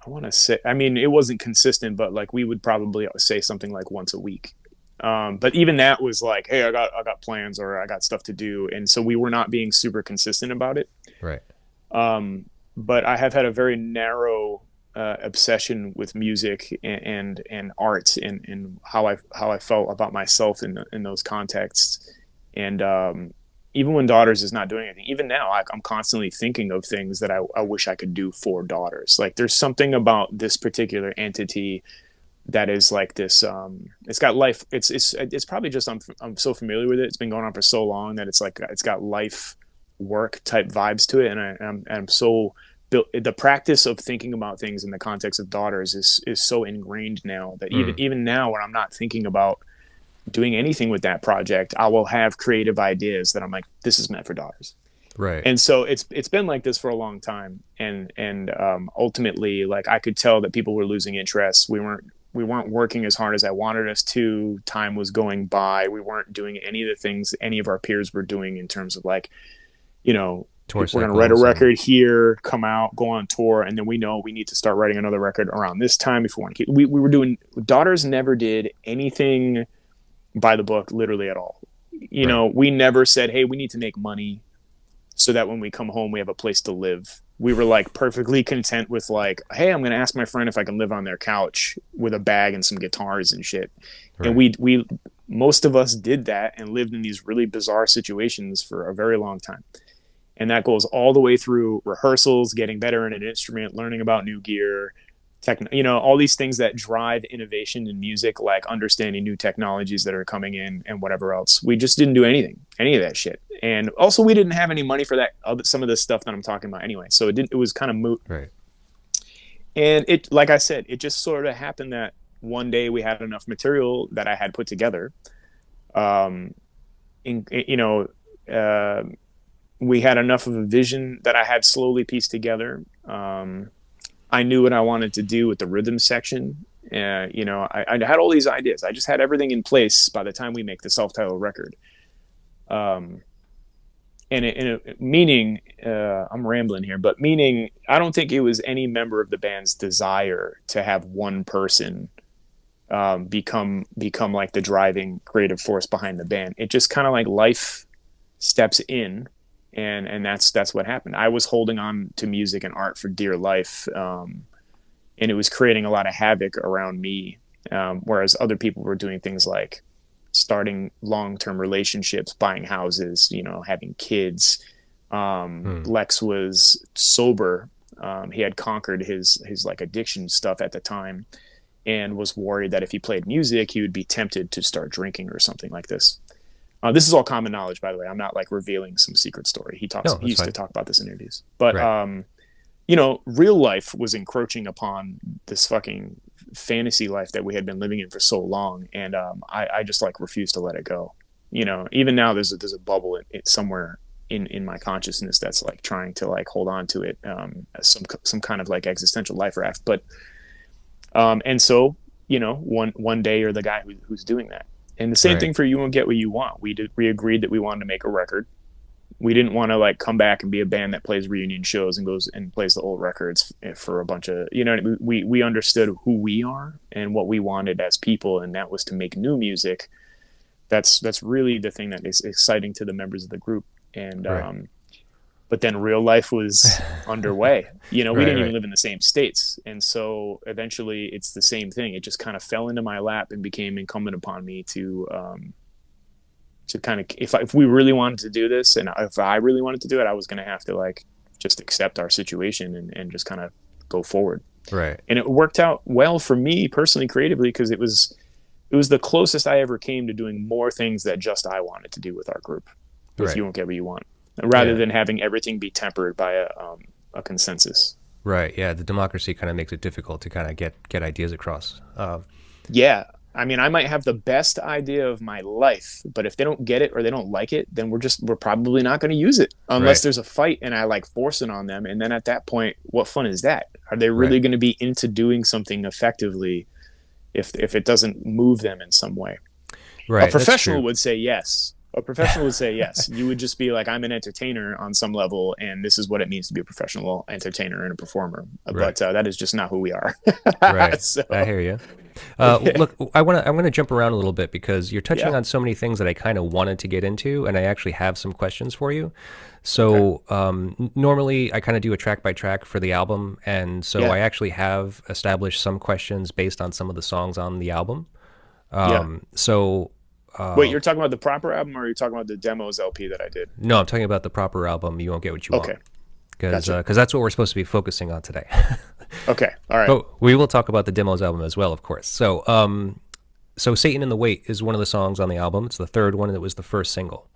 I want to say, I mean, it wasn't consistent, but like we would probably say something like once a week. But even that was like, hey, I got plans or I got stuff to do, and so we were not being super consistent about it. Right. But I have had a very narrow obsession with music and art and how I felt about myself in those contexts. And even when Daughters is not doing anything, even now I'm constantly thinking of things that I wish I could do for Daughters. Like there's something about this particular entity that is like this. It's got life. It's probably just I'm so familiar with it. It's been going on for so long that it's like it's got life work type vibes to it, and I'm so built. The practice of thinking about things in the context of Daughters is so ingrained now that even now when I'm not thinking about doing anything with that project, I will have creative ideas that I'm like, this is meant for Daughters. Right. And so it's been like this for a long time, and ultimately, like I could tell that people were losing interest. We weren't working as hard as I wanted us to. Time was going by. We weren't doing any of the things any of our peers were doing in terms of like, you know, Tour we're going to write a record here, come out, go on tour, and then we know we need to start writing another record around this time if we want to keep. We were doing. Daughters never did anything by the book, literally at all. You know, we never said, hey, we need to make money so that when we come home we have a place to live. We were like perfectly content with like, hey, I'm going to ask my friend if I can live on their couch with a bag and some guitars and shit. Right. And we most of us did that and lived in these really bizarre situations for a very long time. And that goes all the way through rehearsals, getting better in an instrument, learning about new gear, all these things that drive innovation in music, like understanding new technologies that are coming in and whatever else. We just didn't do any of that shit. And also we didn't have any money for that, some of this stuff that I'm talking about anyway. So it was kind of moot. Right. And it, like I said, it just sort of happened that one day we had enough material that I had put together. We had enough of a vision that I had slowly pieced together. I knew what I wanted to do with the rhythm section. I had all these ideas. I just had everything in place by the time we make the self-titled record. Meaning, I'm rambling here, but meaning, I don't think it was any member of the band's desire to have one person become like the driving creative force behind the band. It just kind of like life steps in, and that's what happened. I was holding on to music and art for dear life, and it was creating a lot of havoc around me, whereas other people were doing things like starting long-term relationships, buying houses, having kids. Lex was sober. He had conquered his like addiction stuff at the time, and was worried that if he played music, he would be tempted to start drinking or something like this. This is all common knowledge, by the way. I'm not like revealing some secret story. He used to talk about this in interviews. But, right. Real life was encroaching upon this fucking fantasy life that we had been living in for so long. And I just like refused to let it go. Even now there's a bubble somewhere in my consciousness that's like trying to like hold on to it as some kind of like existential life raft. But and so, one day you're the guy who's doing that. And the same thing for You Won't Get What You Want. We agreed that we wanted to make a record. We didn't want to like come back and be a band that plays reunion shows and goes and plays the old records for a bunch of, we understood who we are and what we wanted as people. And that was to make new music. That's really the thing that is exciting to the members of the group. And, but then real life was underway. We didn't even live in the same states. And so eventually it's the same thing. It just kind of fell into my lap and became incumbent upon me to kind of, if we really wanted to do this, and if I really wanted to do it, I was going to have to like just accept our situation and just kind of go forward. Right. And it worked out well for me personally, creatively, because it was the closest I ever came to doing more things that just I wanted to do with our group. If You Won't Get What You Want. Rather than having everything be tempered by a consensus. Right. Yeah. The democracy kind of makes it difficult to kind of get ideas across. Yeah. I mean, I might have the best idea of my life, but if they don't get it or they don't like it, then we're probably not going to use it unless there's a fight and I like force it on them. And then at that point, what fun is that? Are they really going to be into doing something effectively if it doesn't move them in some way? Right. A professional would say yes. A professional would say yes. You would just be like, I'm an entertainer on some level, and this is what it means to be a professional entertainer and a performer. But that is just not who we are. Right. So, I hear you. Look, I'm gonna jump around a little bit because you're touching on so many things that I kind of wanted to get into, and I actually have some questions for you. So normally I kind of do a track by track for the album, and so I actually have established some questions based on some of the songs on the album. So. Wait, you're talking about the proper album, or are you talking about the demos LP that I did? No, I'm talking about the proper album, You Won't Get What You Want. Okay. Because that's what we're supposed to be focusing on today. Okay, all right. But we will talk about the demos album as well, of course. So Satan in the Wait is one of the songs on the album. It's the third one, and it was the first single.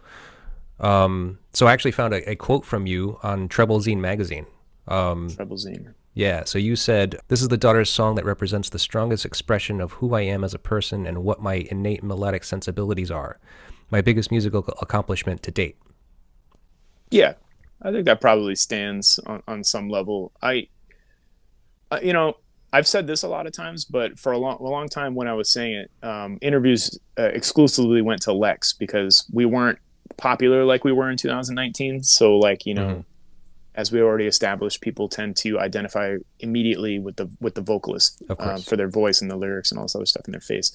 So I actually found a quote from you on Treble Zine magazine. Treble Zine. Yeah, so you said, "This is the daughter's song that represents the strongest expression of who I am as a person and what my innate melodic sensibilities are. My biggest musical accomplishment to date." Yeah, I think that probably stands on some level. I've said this a lot of times, but for a long time when I was saying it, interviews exclusively went to Lex because we weren't popular like we were in 2019. So like, as we already established, people tend to identify immediately with the vocalist for their voice and the lyrics and all this other stuff in their face.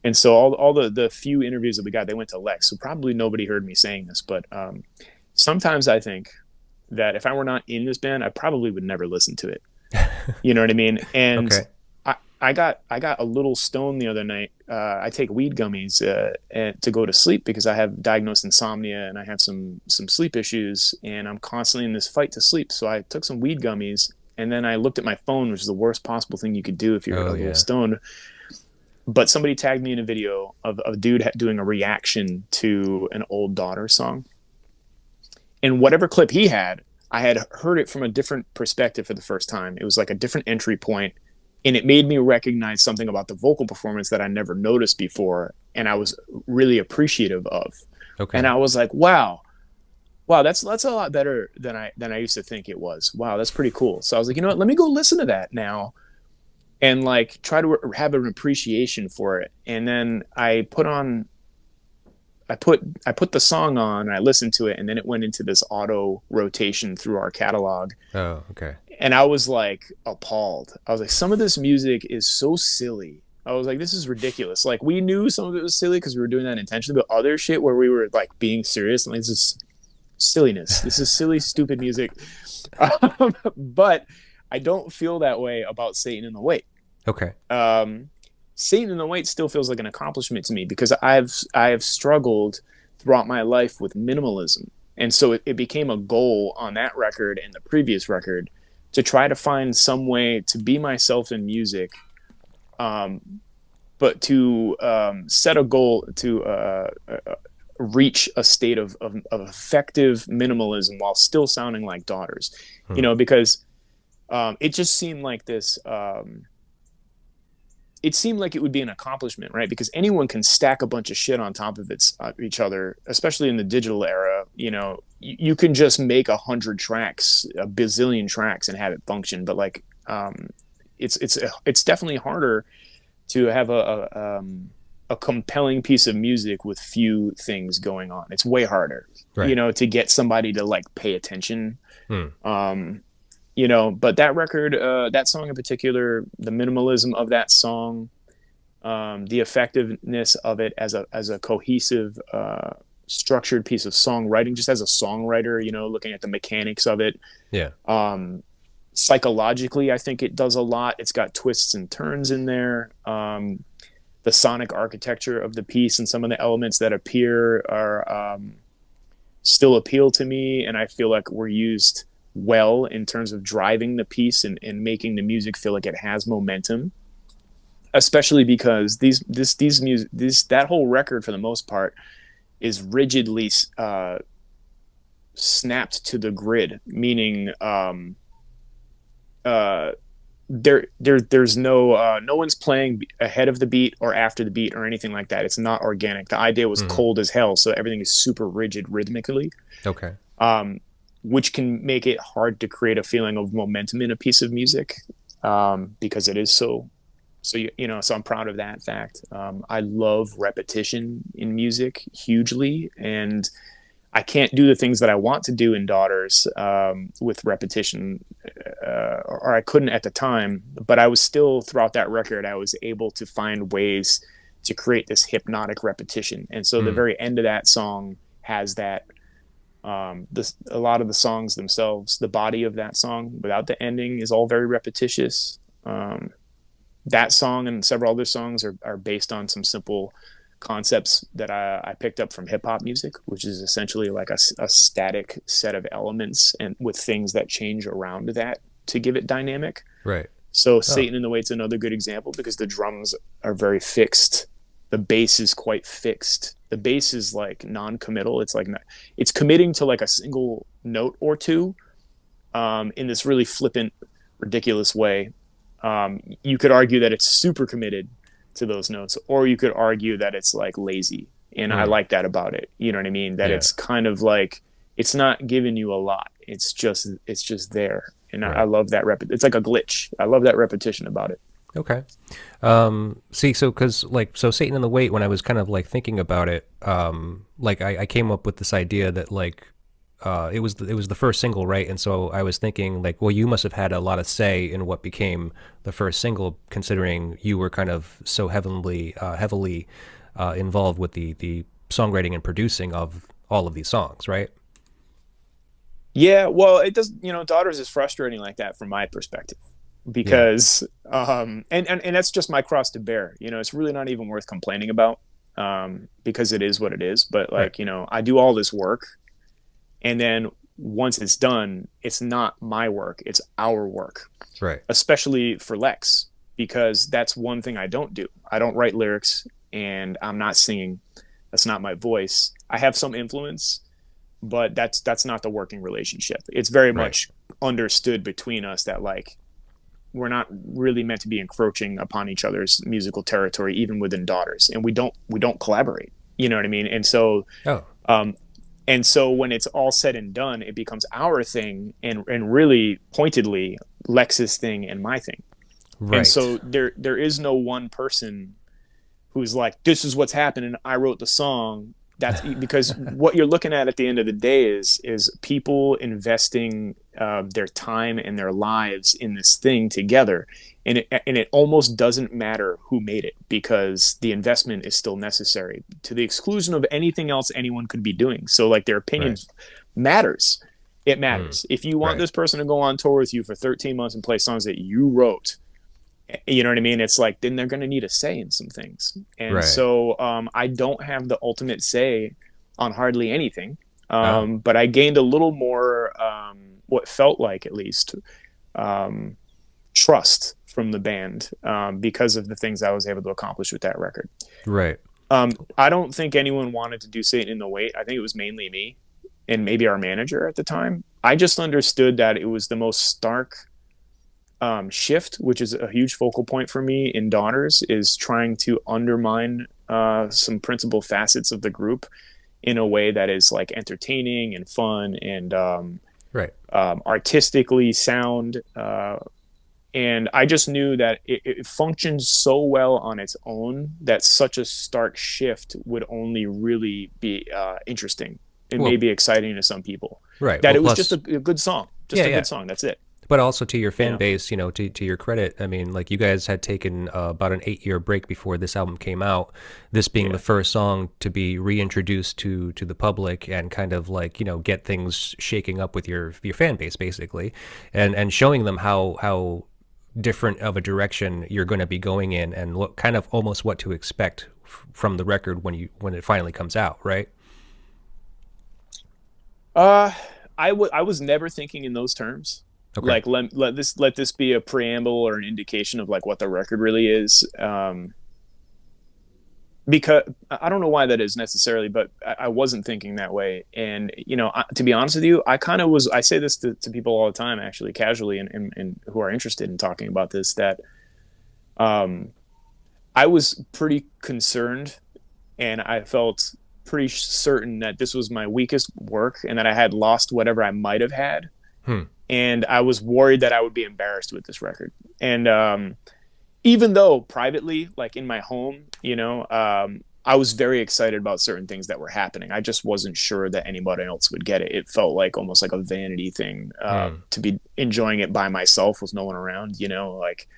And so all the few interviews that we got, they went to Lex. So probably nobody heard me saying this, but sometimes I think that if I were not in this band, I probably would never listen to it. You know what I mean? And I got a little stoned the other night. I take weed gummies to go to sleep because I have diagnosed insomnia and I have some sleep issues, and I'm constantly in this fight to sleep. So I took some weed gummies and then I looked at my phone, which is the worst possible thing you could do if you're Oh a little yeah. stoned. But somebody tagged me in a video of a dude doing a reaction to an old Daughter song. And whatever clip he had, I had heard it from a different perspective for the first time. It was like a different entry point, and it made me recognize something about the vocal performance that I never noticed before, and I was really appreciative of. Okay. And I was like, wow, that's a lot better than I used to think it was. Wow, that's pretty cool. So I was like, you know what? Let me go listen to that now, and like try to have an appreciation for it. And then I put the song on, and I listened to it, and then it went into this auto rotation through our catalog. Oh, okay. And I was like appalled. I was like, some of this music is so silly. I was like, this is ridiculous. Like, we knew some of it was silly because we were doing that intentionally, but other shit where we were like being serious, and like, this is silliness. This is silly, stupid music. But I don't feel that way about Satan in the Wait. Okay. Satan in the Wait still feels like an accomplishment to me because I've struggled throughout my life with minimalism. And so it became a goal on that record and the previous record to try to find some way to be myself in music, but to set a goal to reach a state of effective minimalism while still sounding like Daughters. You know, because it just seemed like this. It seemed like it would be an accomplishment, right? Because anyone can stack a bunch of shit on top of each other, especially in the digital era. You know, you can just make 100 tracks, a bazillion tracks, and have it function. But like, it's definitely harder to have a compelling piece of music with few things going on. It's way harder, Right. you know, to get somebody to like pay attention. You know, but that record, that song in particular, the minimalism of that song, the effectiveness of it as a cohesive, structured piece of songwriting, just as a songwriter, you know, looking at the mechanics of it. Yeah. Psychologically, I think it does a lot. It's got twists and turns in there. The sonic architecture of the piece and some of the elements that appear are still appeal to me, and I feel like we're used well in terms of driving the piece and making the music feel like it has momentum, especially because that whole record for the most part is rigidly snapped to the grid, meaning there's no one's playing ahead of the beat or after the beat or anything like that. It's not organic. The idea was cold as hell, so everything is super rigid rhythmically. Okay. Which can make it hard to create a feeling of momentum in a piece of music, because it is so you know. So I'm proud of that fact. I love repetition in music hugely, and I can't do the things that I want to do in Daughters with repetition, or I couldn't at the time. But I was still, throughout that record, I was able to find ways to create this hypnotic repetition. And so the very end of that song has that. A lot of the songs themselves, the body of that song without the ending is all very repetitious. That song and several other songs are based on some simple concepts that I picked up from hip hop music, which is essentially like a static set of elements and with things that change around that to give it dynamic. Right. So Satan in the Wait's another good example because the drums are very fixed. The bass is quite fixed. The bass is like non-committal. It's like it's committing to like a single note or two, in this really flippant, ridiculous way. You could argue that it's super committed to those notes, or you could argue that it's like lazy. And I like that about it. You know what I mean? That it's kind of like, it's not giving you a lot. It's just there. And I love that it's like a glitch. I love that repetition about it. Okay. See, so Satan in the Wait, when I was kind of like thinking about it, like I came up with this idea that like, it was the first single, right? And so I was thinking like, well, you must have had a lot of say in what became the first single, considering you were kind of so heavily involved with the songwriting and producing of all of these songs, right? Yeah, well, it does, you know, Daughters is frustrating like that from my perspective. Because and that's just my cross to bear. You know, it's really not even worth complaining about, because it is what it is. But like, you know, I do all this work, and then once it's done, it's not my work, it's our work, Right. especially for Lex, because that's one thing I don't do. I don't write lyrics and I'm not singing. That's not my voice. I have some influence, but that's not the working relationship. It's very Right. much understood between us that like we're not really meant to be encroaching upon each other's musical territory, even within Daughters, and we don't collaborate. You know what I mean? Oh, And so when it's all said and done, it becomes our thing, and really pointedly Lex's thing and my thing. And right. so there is no one person who's like, this is what's happening, I wrote the song. That's because what you're looking at the end of the day is people investing their time and their lives in this thing together, and it almost doesn't matter who made it, because the investment is still necessary to the exclusion of anything else anyone could be doing. So like their opinions matters. It matters. If you want Right. this person to go on tour with you for 13 months and play songs that you wrote, you know what I mean? It's like, then they're going to need a say in some things. And Right. so I don't have the ultimate say on hardly anything. Oh, But I gained a little more, what felt like at least, um, trust from the band because of the things I was able to accomplish with that record. right. I don't think anyone wanted to do Satan in the Wait. I think it was mainly me and maybe our manager at the time. I just understood that it was the most stark shift, which is a huge focal point for me in Daughters, is trying to undermine some principal facets of the group in a way that is like entertaining and fun and Right. artistically sound. And I just knew that it functioned so well on its own that such a stark shift would only really be interesting and Well, maybe exciting to some people. right. That Well, it was plus, just a good song, just yeah, a yeah. good song. That's it. But also to your You fan know. base, to your credit, I mean, like you guys had taken about an 8-year break before this album came out. This being the Yeah. first song to be reintroduced to the public and kind of like get things shaking up with your fan base basically, and showing them how different of a direction you're going to be going in and what kind of almost what to expect from the record when it finally comes out, right? Uh, I was never thinking in those terms. Okay. Like let this be a preamble or an indication of like what the record really is. Because I don't know why that is necessarily, but I wasn't thinking that way. And to be honest with you, I kind of was. I say this to people all the time, actually, casually, and who are interested in talking about this. That I was pretty concerned, and I felt pretty certain that this was my weakest work, and that I had lost whatever I might have had. Hmm. And I was worried that I would be embarrassed with this record. And even though privately, like in my home, I was very excited about certain things that were happening. I just wasn't sure that anybody else would get it. It felt like almost like a vanity thing to be enjoying it by myself with no one around. Like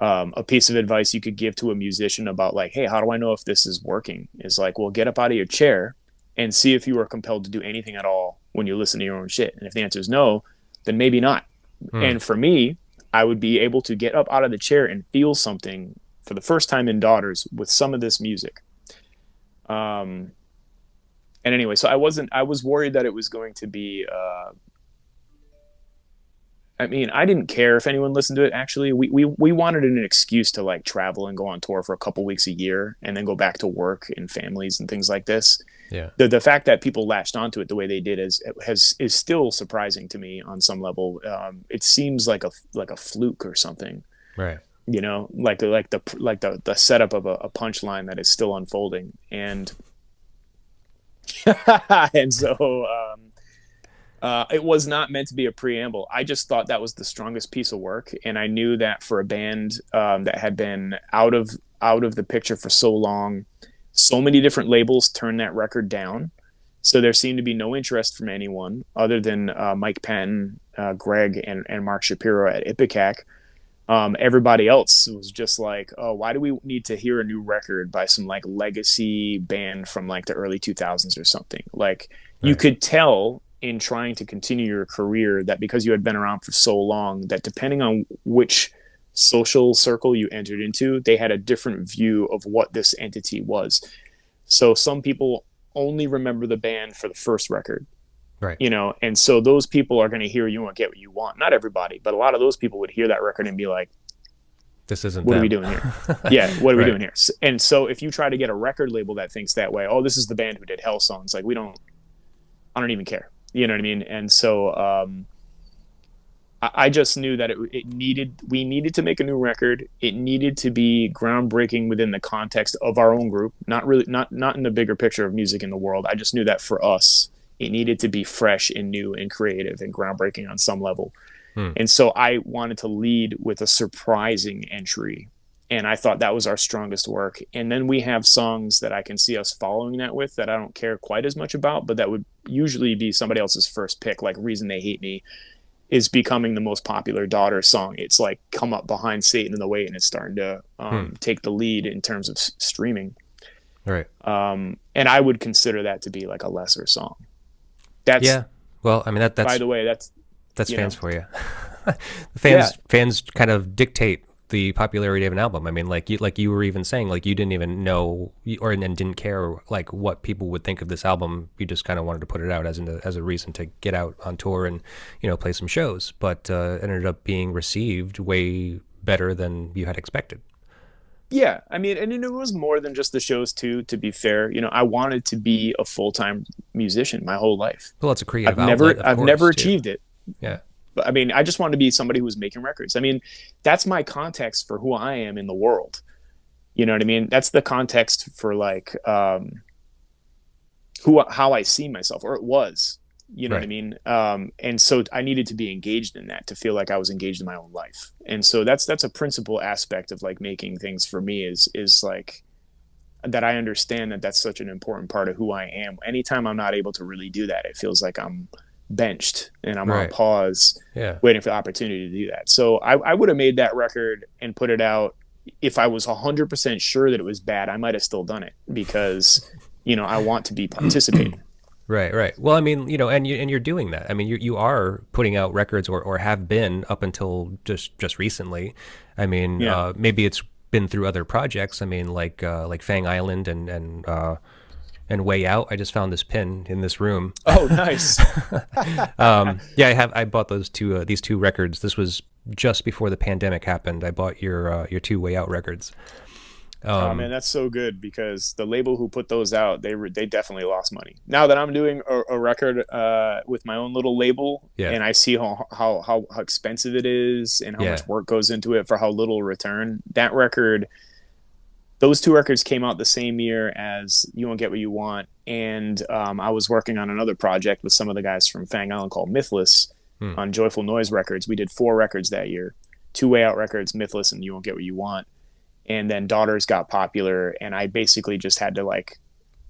a piece of advice you could give to a musician about like, hey, how do I know if this is working? Is like, well, get up out of your chair and see if you are compelled to do anything at all when you listen to your own shit. And if the answer is no, then maybe not. And for me, I would be able to get up out of the chair and feel something for the first time in Daughters with some of this music. And anyway, so I was worried that it was going to be, I mean, I didn't care if anyone listened to it. Actually, we wanted an excuse to like travel and go on tour for a couple weeks a year and then go back to work and families and things like this. Yeah. The fact that people latched onto it the way they did is still surprising to me on some level. It seems like a fluke or something, Right. like the setup of a punchline that is still unfolding, and and so it was not meant to be a preamble. I just thought that was the strongest piece of work, and I knew that for a band that had been out of the picture for so long. So many different labels turned that record down. So there seemed to be no interest from anyone other than Mike Patton, Greg, and Mark Shapiro at Ipecac. Everybody else was just like, oh, why do we need to hear a new record by some like legacy band from like the early 2000s or something? Like you could tell in trying to continue your career that because you had been around for so long, that depending on which social circle you entered into, they had a different view of what this entity was. So some people only remember the band for the first record, Right. you know, and so those people are going to hear You Won't Get What You Want. Not everybody, but a lot of those people would hear that record and be like, This isn't what are we them. doing here? Yeah, what are we Right. doing here? And so if you try to get a record label that thinks that way, oh, this is the band who did Hell Songs, like I don't even care. You know what I mean? And so I just knew that we needed to make a new record. It needed to be groundbreaking within the context of our own group, not in the bigger picture of music in the world. I just knew that for us, it needed to be fresh and new and creative and groundbreaking on some level. And so I wanted to lead with a surprising entry. And I thought that was our strongest work. And then we have songs that I can see us following that with that I don't care quite as much about, but that would usually be somebody else's first pick, like Reason They Hate Me is becoming the most popular Daughter song. It's like come up behind Satan in the Way, and it's starting to take the lead in terms of streaming. Right. And I would consider that to be like a lesser song. That's, yeah. Well, I mean, that's, by the way, that's fans for you. Yeah. Fans kind of dictate the popularity of an album. I mean, like you were even saying, like you didn't even know and didn't care like what people would think of this album. You just kind of wanted to put it out as a reason to get out on tour and, you know, play some shows. But it ended up being received way better than you had expected. Yeah, I mean, and it was more than just the shows too. To be fair, you know, I wanted to be a full-time musician my whole life. Well, it's a creative I've outlet. I've never achieved it. Yeah. But I mean, I just wanted to be somebody who was making records. I mean, that's my context for who I am in the world. You know what I mean? That's the context for like how I see myself, or it was. You know what I mean? And so I needed to be engaged in that to feel like I was engaged in my own life. And so that's a principal aspect of like making things for me is like that. I understand that that's such an important part of who I am. Anytime I'm not able to really do that, it feels like I'm benched and I'm on pause, waiting for the opportunity to do that. So I would have made that record and put it out. If I was 100% sure that it was bad, I might have still done it because, you know, I want to be participating. Right. Well, I mean, you know, and you're doing that. I mean, you are putting out records or have been up until just recently. I mean, maybe it's been through other projects. I mean, like Fang Island and Way Out. I just found this pin in this room. Oh, nice. I bought these two records. This was just before the pandemic happened. I bought your two Way Out records. Oh man, that's so good because the label who put those out, they definitely lost money. Now that I'm doing a record with my own little label, and I see how expensive it is and how much work goes into it for how little return. That record, those two records came out the same year as You Won't Get What You Want, and I was working on another project with some of the guys from Fang Island called Mythless on Joyful Noise Records. We did 4 records that year, 2 Way Out records, Mythless and You Won't Get What You Want. And then Daughters got popular, and I basically just had to, like,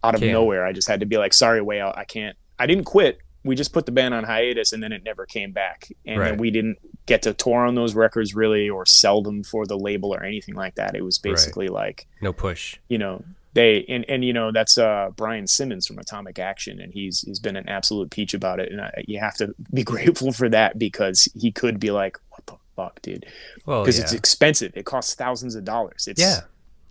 out of nowhere, I just had to be like, sorry, Way Out, I didn't quit. We just put the band on hiatus, and then it never came back. And then we didn't get to tour on those records really or sell them for the label or anything like that. It was basically like no push. You know, they and you know, that's Brian Simmons from Atomic Action, and he's been an absolute peach about it. And you have to be grateful for that because he could be like, what the fuck, dude? Well, because it's expensive. It costs thousands of dollars. It's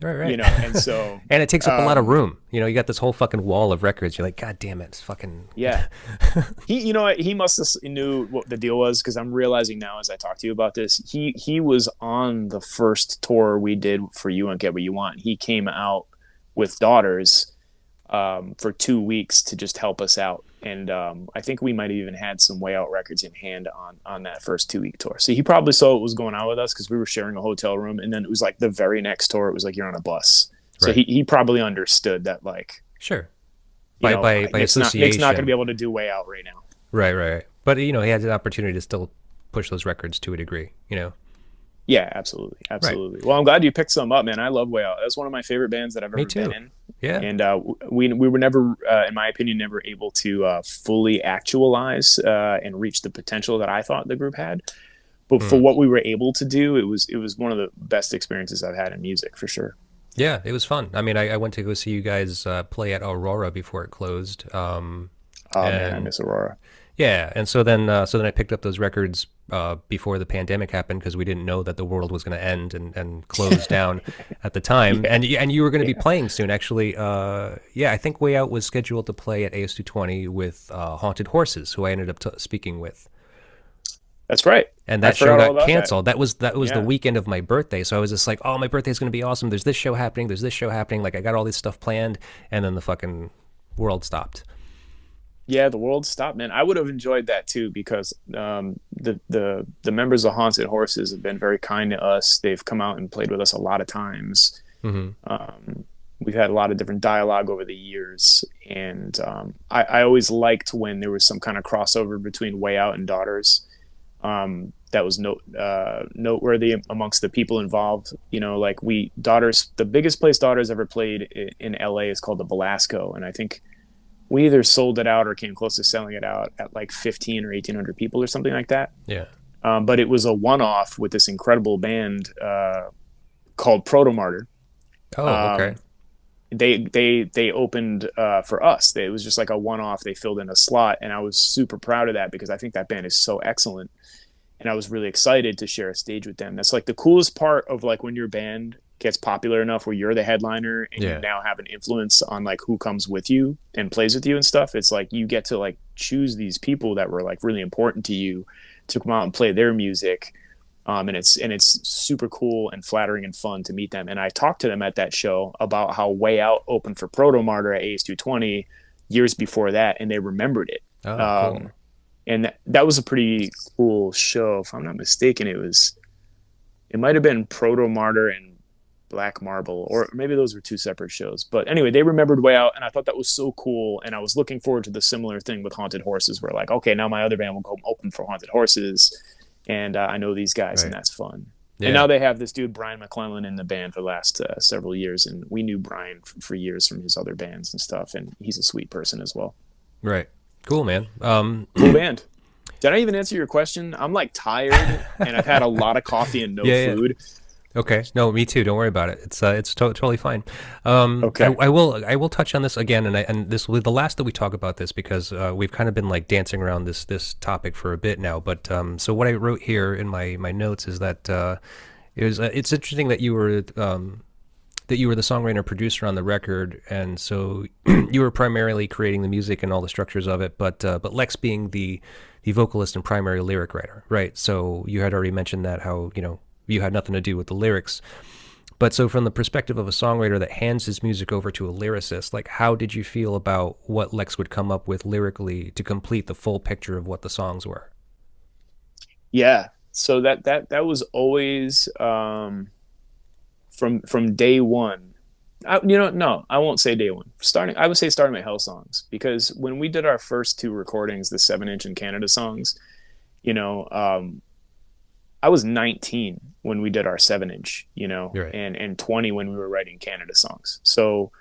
right. You know, and so and it takes up a lot of room. You know, you got this whole fucking wall of records. You're like, God damn it, it's fucking you know what? He must have knew what the deal was because I'm realizing now as I talk to you about this, he was on the first tour we did for You Won't Get What You Want. He came out with Daughters for 2 weeks to just help us out. And I think we might have even had some Way Out records in hand on that first 2-week tour. So he probably saw what was going on with us because we were sharing a hotel room. And then it was like the very next tour, it was like you're on a bus. So he probably understood that, like, by association, Nick's not going to be able to do Way Out right now. Right. But you know, he had the opportunity to still push those records to a degree. You know. Yeah, absolutely. Well, I'm glad you picked some up, man. I love Way Out. That's one of my favorite bands that I've ever been in. Yeah. And we were never, in my opinion, never able to fully actualize and reach the potential that I thought the group had. But for what we were able to do, it was one of the best experiences I've had in music, for sure. Yeah, it was fun. I mean, I went to go see you guys play at Aurora before it closed. Man, I miss Aurora. Yeah, and so then I picked up those records before the pandemic happened because we didn't know that the world was going to end and close down at the time. Yeah, And you were going to be yeah, playing soon, actually. Yeah, I think Way Out was scheduled to play at AS220 with Haunted Horses, who I ended up speaking with. that's right. And I that show forgot all got about that. canceled. That was the Yeah. weekend of my birthday, so I was just like, "Oh, my birthday's going to be awesome. There's this show happening. There's this show happening. Like I got all this stuff planned," and then the fucking world stopped. Yeah, the world stopped, man. I would have enjoyed that too because the members of Haunted Horses have been very kind to us. They've come out and played with us a lot of times. Hmm. We've had a lot of different dialogue over the years, and I always liked when there was some kind of crossover between Way Out and Daughters. That was noteworthy amongst the people involved. You know, like Daughters, the biggest place Daughters ever played in LA is called the Velasco, and I think we either sold it out or came close to selling it out at like 15 or 1800 people or something like that. Yeah. But it was a one-off with this incredible band called Proto Martyr. Oh, Um, okay. they opened for us. It was just like a one-off. They filled in a slot, and I was super proud of that because I think that band is so excellent, and I was really excited to share a stage with them. That's like the coolest part of like when your band gets popular enough where you're the headliner and you Yeah. now have an influence on like who comes with you and plays with you and stuff. It's like you get to like choose these people that were like really important to you to come out and play their music. And it's super cool and flattering and fun to meet them. And I talked to them at that show about how Way Out opened for Proto Martyr at AS220 years before that, and they remembered it. Oh, cool. And that was a pretty cool show. If I'm not mistaken, it might have been Proto Martyr and Black Marble, or maybe those were two separate shows. But anyway, they remembered Way Out, and I thought that was so cool. And I was looking forward to the similar thing with Haunted Horses, where like, okay, now my other band will go open for Haunted Horses, and I know these guys, and Right. that's fun. And Yeah. now they have this dude Brian McClellan in the band for the last several years, and we knew Brian for years from his other bands and stuff, and he's a sweet person as well. Right. Cool, man. Cool band. Did I even answer your question? I'm like tired, and I've had a lot of coffee and no Yeah, yeah. food. Okay. No, me too. Don't worry about it. It's totally fine. Okay. I will touch on this again, and this will be the last that we talk about this because we've kind of been like dancing around this topic for a bit now. But so what I wrote here in my notes is that it's interesting that you were the songwriter producer on the record, and so you were primarily creating the music and all the structures of it, but Lex being the vocalist and primary lyric writer, right? So you had already mentioned that how you had nothing to do with the lyrics. But so from the perspective of a songwriter that hands his music over to a lyricist, like how did you feel about what Lex would come up with lyrically to complete the full picture of what the songs were? Yeah. So that was always from day one. No, I won't say day one. I would say starting my Hell songs, because when we did our first two recordings, the 7-inch in Canada songs, you know, I was 19 when we did our 7-inch, Right. and 20 when we were writing Canada songs. So,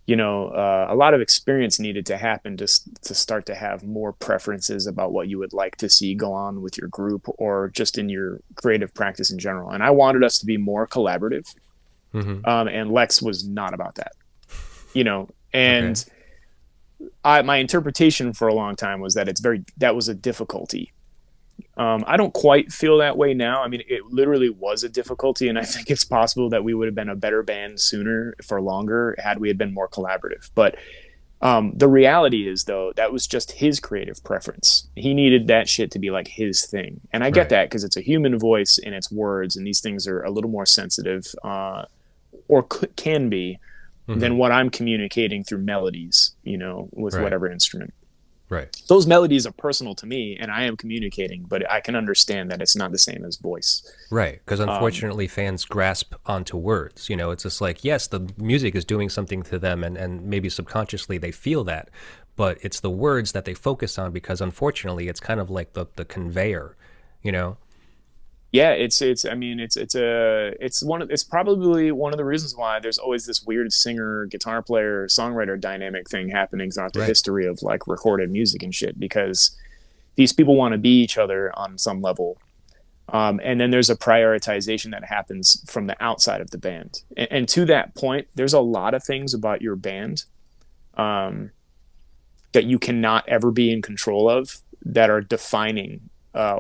a lot of experience needed to happen to start to have more preferences about what you would like to see go on with your group or just in your creative practice in general. And I wanted us to be more collaborative. Mm-hmm. And Lex was not about that, and Okay. my interpretation for a long time was that that was a difficulty. I don't quite feel that way now. I mean, it literally was a difficulty, and I think it's possible that we would have been a better band sooner for longer had we had been more collaborative. But the reality is, though, that was just his creative preference. He needed that shit to be like his thing, and I get Right. that because it's a human voice and it's words, and these things are a little more sensitive, or can be, Mm-hmm. than what I'm communicating through melodies, with Right. whatever instrument. Right. Those melodies are personal to me and I am communicating, but I can understand that it's not the same as voice. Right, because unfortunately fans grasp onto words. It's just like, yes, the music is doing something to them, and maybe subconsciously they feel that, but it's the words that they focus on because unfortunately it's kind of like the conveyor, you know? Yeah, it's probably one of the reasons why there's always this weird singer, guitar player, songwriter dynamic thing happening throughout the Right. history of like recorded music and shit, because these people want to be each other on some level. And then there's a prioritization that happens from the outside of the band. And to that point, there's a lot of things about your band that you cannot ever be in control of, that are defining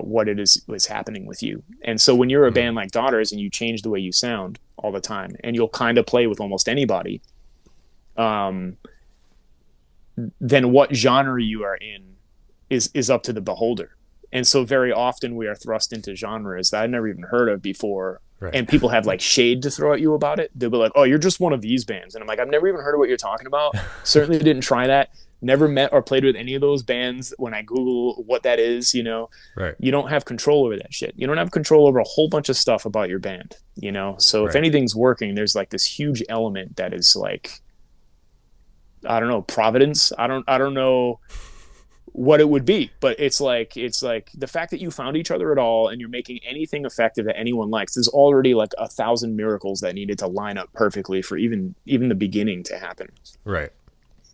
what it is happening with you. And so when you're a band like Daughters and you change the way you sound all the time, and you'll kind of play with almost anybody, then what genre you are in is up to the beholder. And so very often we are thrust into genres that I'd never even heard of before. Right. And people have like shade to throw at you about it. They'll be like, oh, you're just one of these bands. And I'm like, I've never even heard of what you're talking about. Certainly didn't try that. Never met or played with any of those bands. When I Google what that is, you know, Right. you don't have control over that shit. You don't have control over a whole bunch of stuff about your band, you know? So if Right. anything's working, there's like this huge element that is like, I don't know, providence. I don't know what it would be, but it's like the fact that you found each other at all and you're making anything effective that anyone likes. There's already like 1,000 miracles that needed to line up perfectly for even the beginning to happen. Right.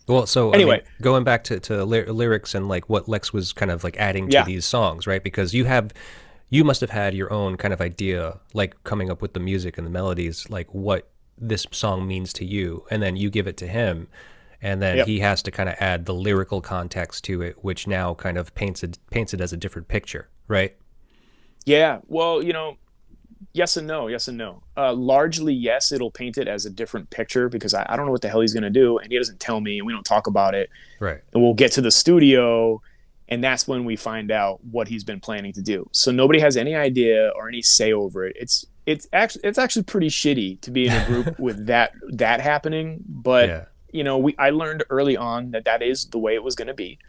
Well, so Anyway. I mean, going back to lyrics and like what Lex was kind of like adding to Yeah. these songs, right? Because you must have had your own kind of idea, like coming up with the music and the melodies, like what this song means to you, and then you give it to him, and then Yep. he has to kind of add the lyrical context to it, which now kind of paints it as a different picture, right? Yeah, well, you know, yes and no, yes and no. Largely, yes, it'll paint it as a different picture because I don't know what the hell he's going to do, and he doesn't tell me, and we don't talk about it. Right. And we'll get to the studio, and that's when we find out what he's been planning to do. So nobody has any idea or any say over it. It's actually pretty shitty to be in a group with that happening. But Yeah. you know, I learned early on that is the way it was going to be.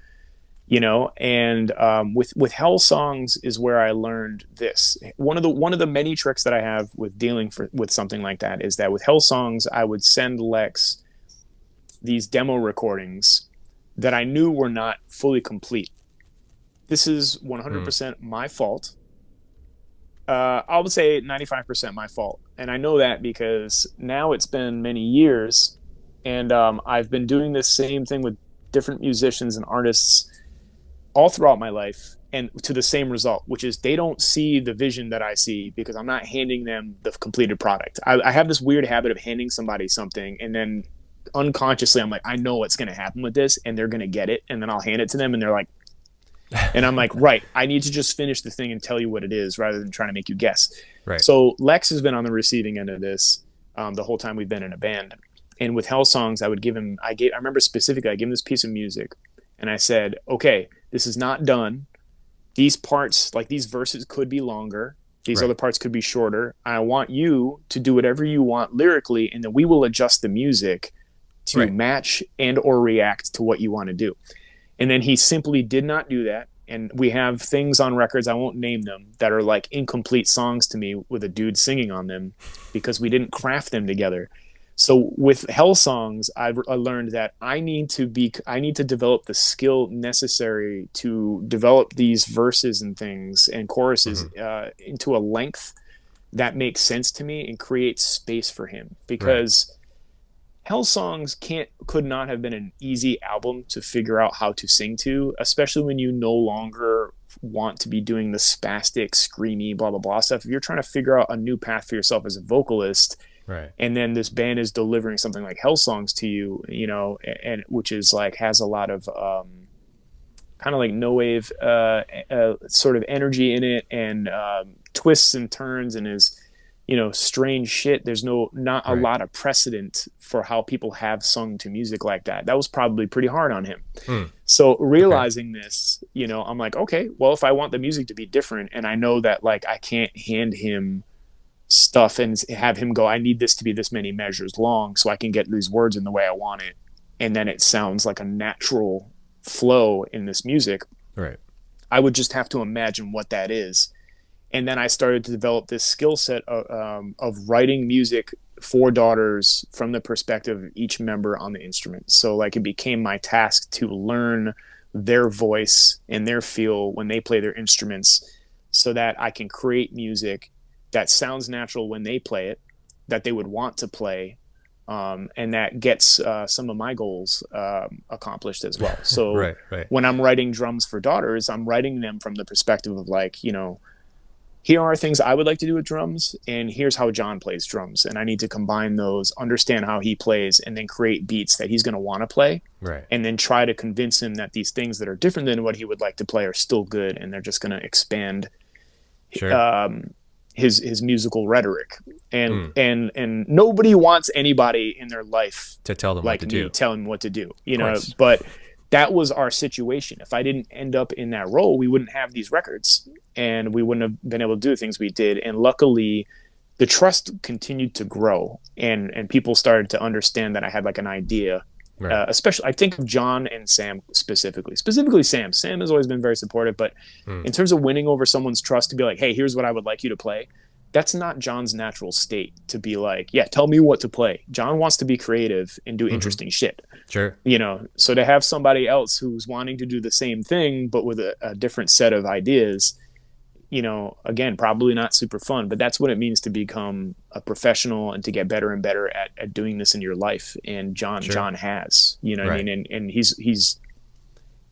You know, and with Hell Songs is where I learned this. One of the many tricks that I have with dealing with something like that is that with Hell Songs, I would send Lex these demo recordings that I knew were not fully complete. This is 100% my fault. I would say 95% my fault. And I know that because now it's been many years, and I've been doing this same thing with different musicians and artists all throughout my life, and to the same result, which is they don't see the vision that I see because I'm not handing them the completed product. I have this weird habit of handing somebody something, and then unconsciously I'm like, I know what's going to happen with this, and they're going to get it, and then I'll hand it to them, and they're like, and I'm like, right, I need to just finish the thing and tell you what it is rather than trying to make you guess. Right. So Lex has been on the receiving end of this the whole time we've been in a band. And with Hell Songs, I would give him, I remember specifically, I gave him this piece of music, and I said, okay, this is not done. These parts, like these verses could be longer. These Right. other parts could be shorter. I want you to do whatever you want lyrically, and then we will adjust the music to Right. match and or react to what you want to do. And then he simply did not do that. And we have things on records, I won't name them, that are like incomplete songs to me with a dude singing on them because we didn't craft them together. So with Hell Songs, I learned that I need to develop the skill necessary to develop these verses and things and choruses into a length that makes sense to me and creates space for him. Because Hell Songs could not have been an easy album to figure out how to sing to, especially when you no longer want to be doing the spastic, screamy, blah, blah, blah stuff. If you're trying to figure out a new path for yourself as a vocalist, Right. and then this band is delivering something like Hell Songs to you, you know, and which is like has a lot of kind of like no wave sort of energy in it, and twists and turns, and is, you know, strange shit. There's not a lot of precedent for how people have sung to music like that. That was probably pretty hard on him. So realizing this, you know, I'm like, okay, well, if I want the music to be different, and I know that like I can't hand him stuff and have him go, I need this to be this many measures long so I can get these words in the way I want it, and then it sounds like a natural flow in this music. Right. I would just have to imagine what that is. And then I started to develop this skill set of writing music for Daughters from the perspective of each member on the instrument. So like it became my task to learn their voice and their feel when they play their instruments so that I can create music that sounds natural when they play it, that they would want to play, and that gets some of my goals accomplished as well. So Right. when I'm writing drums for Daughters, I'm writing them from the perspective of like, you know, here are things I would like to do with drums, and here's how John plays drums. And I need to combine those, understand how he plays, and then create beats that he's going to want to play. Right. And then try to convince him that these things that are different than what he would like to play are still good, and they're just going to expand his musical rhetoric. And nobody wants anybody in their life to tell them like what to do. Tell him what to do, you know. But that was our situation. If I didn't end up in that role, we wouldn't have these records, and we wouldn't have been able to do the things we did. And luckily, the trust continued to grow, and people started to understand that I had like an idea. Right. Especially, I think of John and Sam specifically. Specifically, Sam. Sam has always been very supportive, but in terms of winning over someone's trust to be like, hey, here's what I would like you to play, that's not John's natural state to be like, yeah, tell me what to play. John wants to be creative and do interesting shit. Sure. You know, so to have somebody else who's wanting to do the same thing, but with a different set of ideas, you know, again, probably not super fun, but that's what it means to become a professional and to get better and better at doing this in your life. And John has, you know what I mean? And he's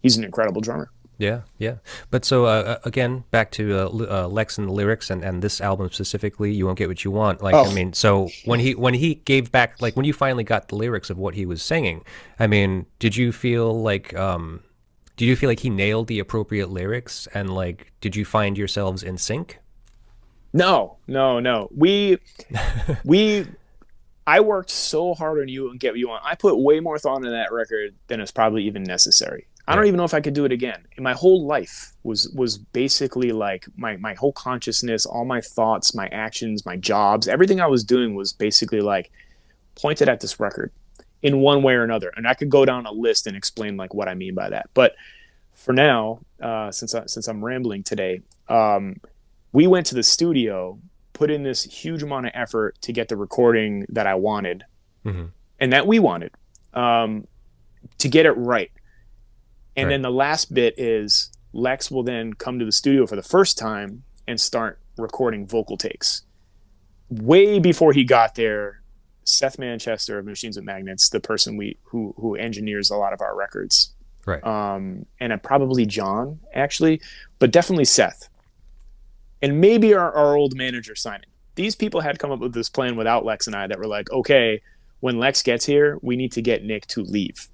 an incredible drummer. Yeah, yeah. But so, again, back to Lex and the lyrics and this album specifically, You Won't Get What You Want. Like, I mean, so when he gave back, like when you finally got the lyrics of what he was singing, I mean, did you feel like he nailed the appropriate lyrics, and like, did you find yourselves in sync? No. I worked so hard on You Won't Get What You Want. I put way more thought into that record than is probably even necessary. I don't even know if I could do it again. And my whole life was basically like my whole consciousness, all my thoughts, my actions, my jobs, everything I was doing was basically like pointed at this record in one way or another. And I could go down a list and explain like what I mean by that. But for now, since I'm rambling today, we went to the studio, put in this huge amount of effort to get the recording that I wanted and that we wanted, to get it right. And then the last bit is Lex will then come to the studio for the first time and start recording vocal takes. Way before he got there, Seth Manchester of Machines with Magnets, the person who engineers a lot of our records, and probably John actually, but definitely Seth, and maybe our old manager Simon. These people had come up with this plan without Lex and I that were like, okay, when Lex gets here, we need to get Nick to leave.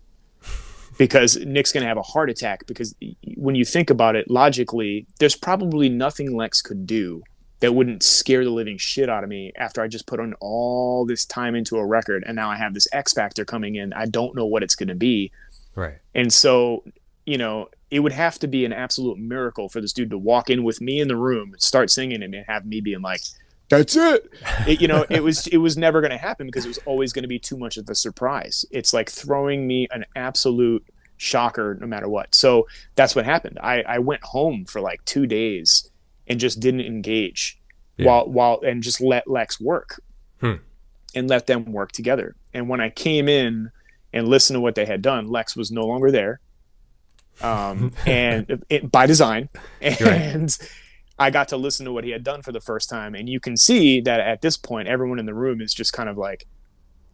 Because Nick's going to have a heart attack, because when you think about it logically, there's probably nothing Lex could do that wouldn't scare the living shit out of me after I just put on all this time into a record, and now I have this X factor coming in. I don't know what it's going to be. Right. And so, you know, it would have to be an absolute miracle for this dude to walk in with me in the room, start singing, and have me being like, that's it. It was never going to happen, because it was always going to be too much of a surprise. It's like throwing me an absolute shocker no matter what. So that's what happened. I went home for like 2 days and just didn't engage while and just let Lex work and let them work together. And when I came in and listened to what they had done, Lex was no longer there, and by design. And I got to listen to what he had done for the first time, and you can see that at this point, everyone in the room is just kind of like,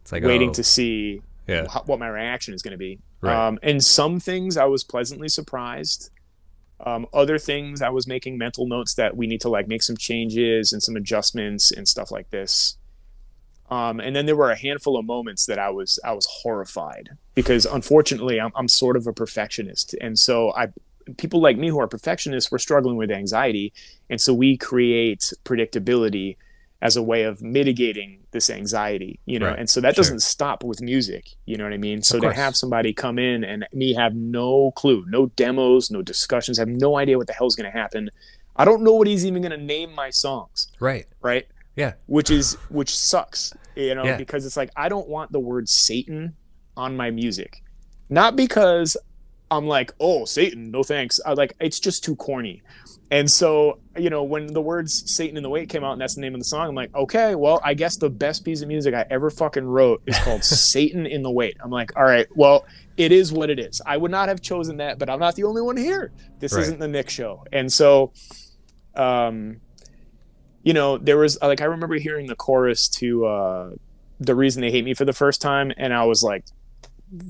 it's like waiting to see what my reaction is going to be. Right. And some things I was pleasantly surprised. Other things I was making mental notes that we need to like make some changes and some adjustments and stuff like this. And then there were a handful of moments that I was horrified, because unfortunately I'm sort of a perfectionist, and so people like me who are perfectionists, we're struggling with anxiety. And so we create predictability as a way of mitigating this anxiety, you know? Right. And so that doesn't stop with music, you know what I mean? So to have somebody come in and me have no clue, no demos, no discussions, have no idea what the hell's going to happen. I don't know what he's even going to name my songs. Right. Right. Yeah. Which sucks, you know, because it's like, I don't want the word Satan on my music. Not because I'm like, oh, Satan, no thanks. It's just too corny. And so, you know, when the words Satan in the Wait came out and that's the name of the song, I'm like, okay, well, I guess the best piece of music I ever fucking wrote is called Satan in the Wait. I'm like, all right, well, it is what it is. I would not have chosen that, but I'm not the only one here. This isn't the Nick show. And so, you know, there was like, I remember hearing the chorus to The Reason They Hate Me for the first time, and I was like,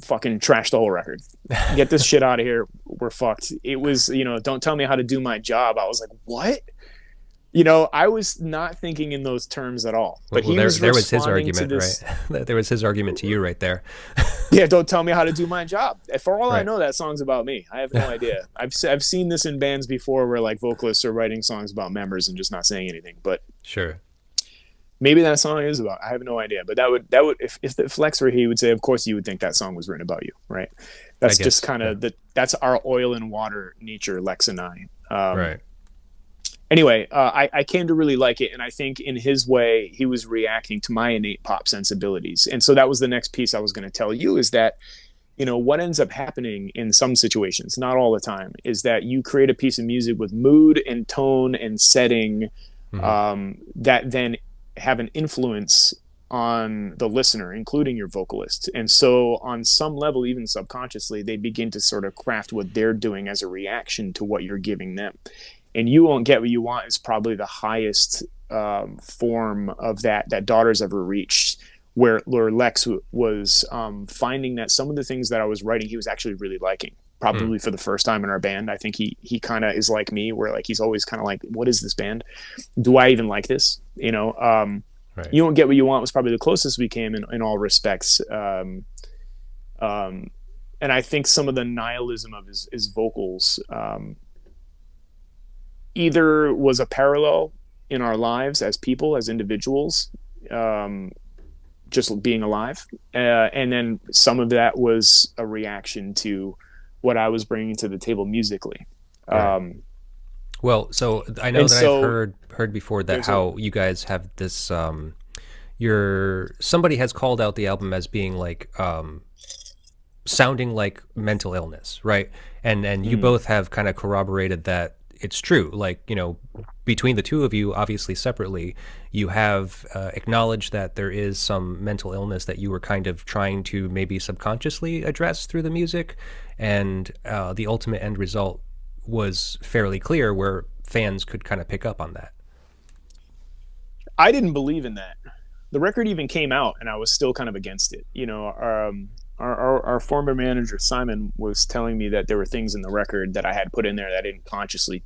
fucking trash the whole record. Get this shit out of here. We're fucked. It was, you know, don't tell me how to do my job. I was like, what? I was not thinking in those terms at all. But Well, he was there was his responding to argument, this. right? There was his argument to you right there. Yeah, don't tell me how to do my job. For all I Right. know, that song's about me. I have no idea. I've seen this in bands before where like vocalists are writing songs about members and just not saying anything. But Sure. maybe that song is about. I have no idea. But that would if Lex were here, he would say, of course you would think that song was written about you, right? That's guess, just kind of that's our oil and water nature, Lex and I. Right. Anyway, I came to really like it, and I think in his way he was reacting to my innate pop sensibilities. And so that was the next piece I was going to tell you, is that what ends up happening in some situations, not all the time, is that you create a piece of music with mood and tone and setting that then have an influence on the listener, including your vocalist. And so on some level, even subconsciously, they begin to sort of craft what they're doing as a reaction to what you're giving them. And You Won't Get What You Want is probably the highest form of that Daughters ever reached, where Lex was finding that some of the things that I was writing, he was actually really liking, probably for the first time in our band. I think he kind of is like me, where like he's always kind of like, what is this band? Do I even like this? Right. You Won't Get What You Want was probably the closest we came in all respects. And I think some of the nihilism of his vocals either was a parallel in our lives as people, as individuals, just being alive. And then some of that was a reaction to what I was bringing to the table musically. Right. Well, so I know that I've heard before that how you guys have this, somebody has called out the album as being like, sounding like mental illness, right? And you both have kind of corroborated that it's true. Like, between the two of you, obviously separately, you have acknowledged that there is some mental illness that you were kind of trying to maybe subconsciously address through the music, and the ultimate end result was fairly clear, where fans could kind of pick up on that. I didn't believe in that. The record even came out, and I was still kind of against it. Our former manager Simon was telling me that there were things in the record that I had put in there that I didn't consciously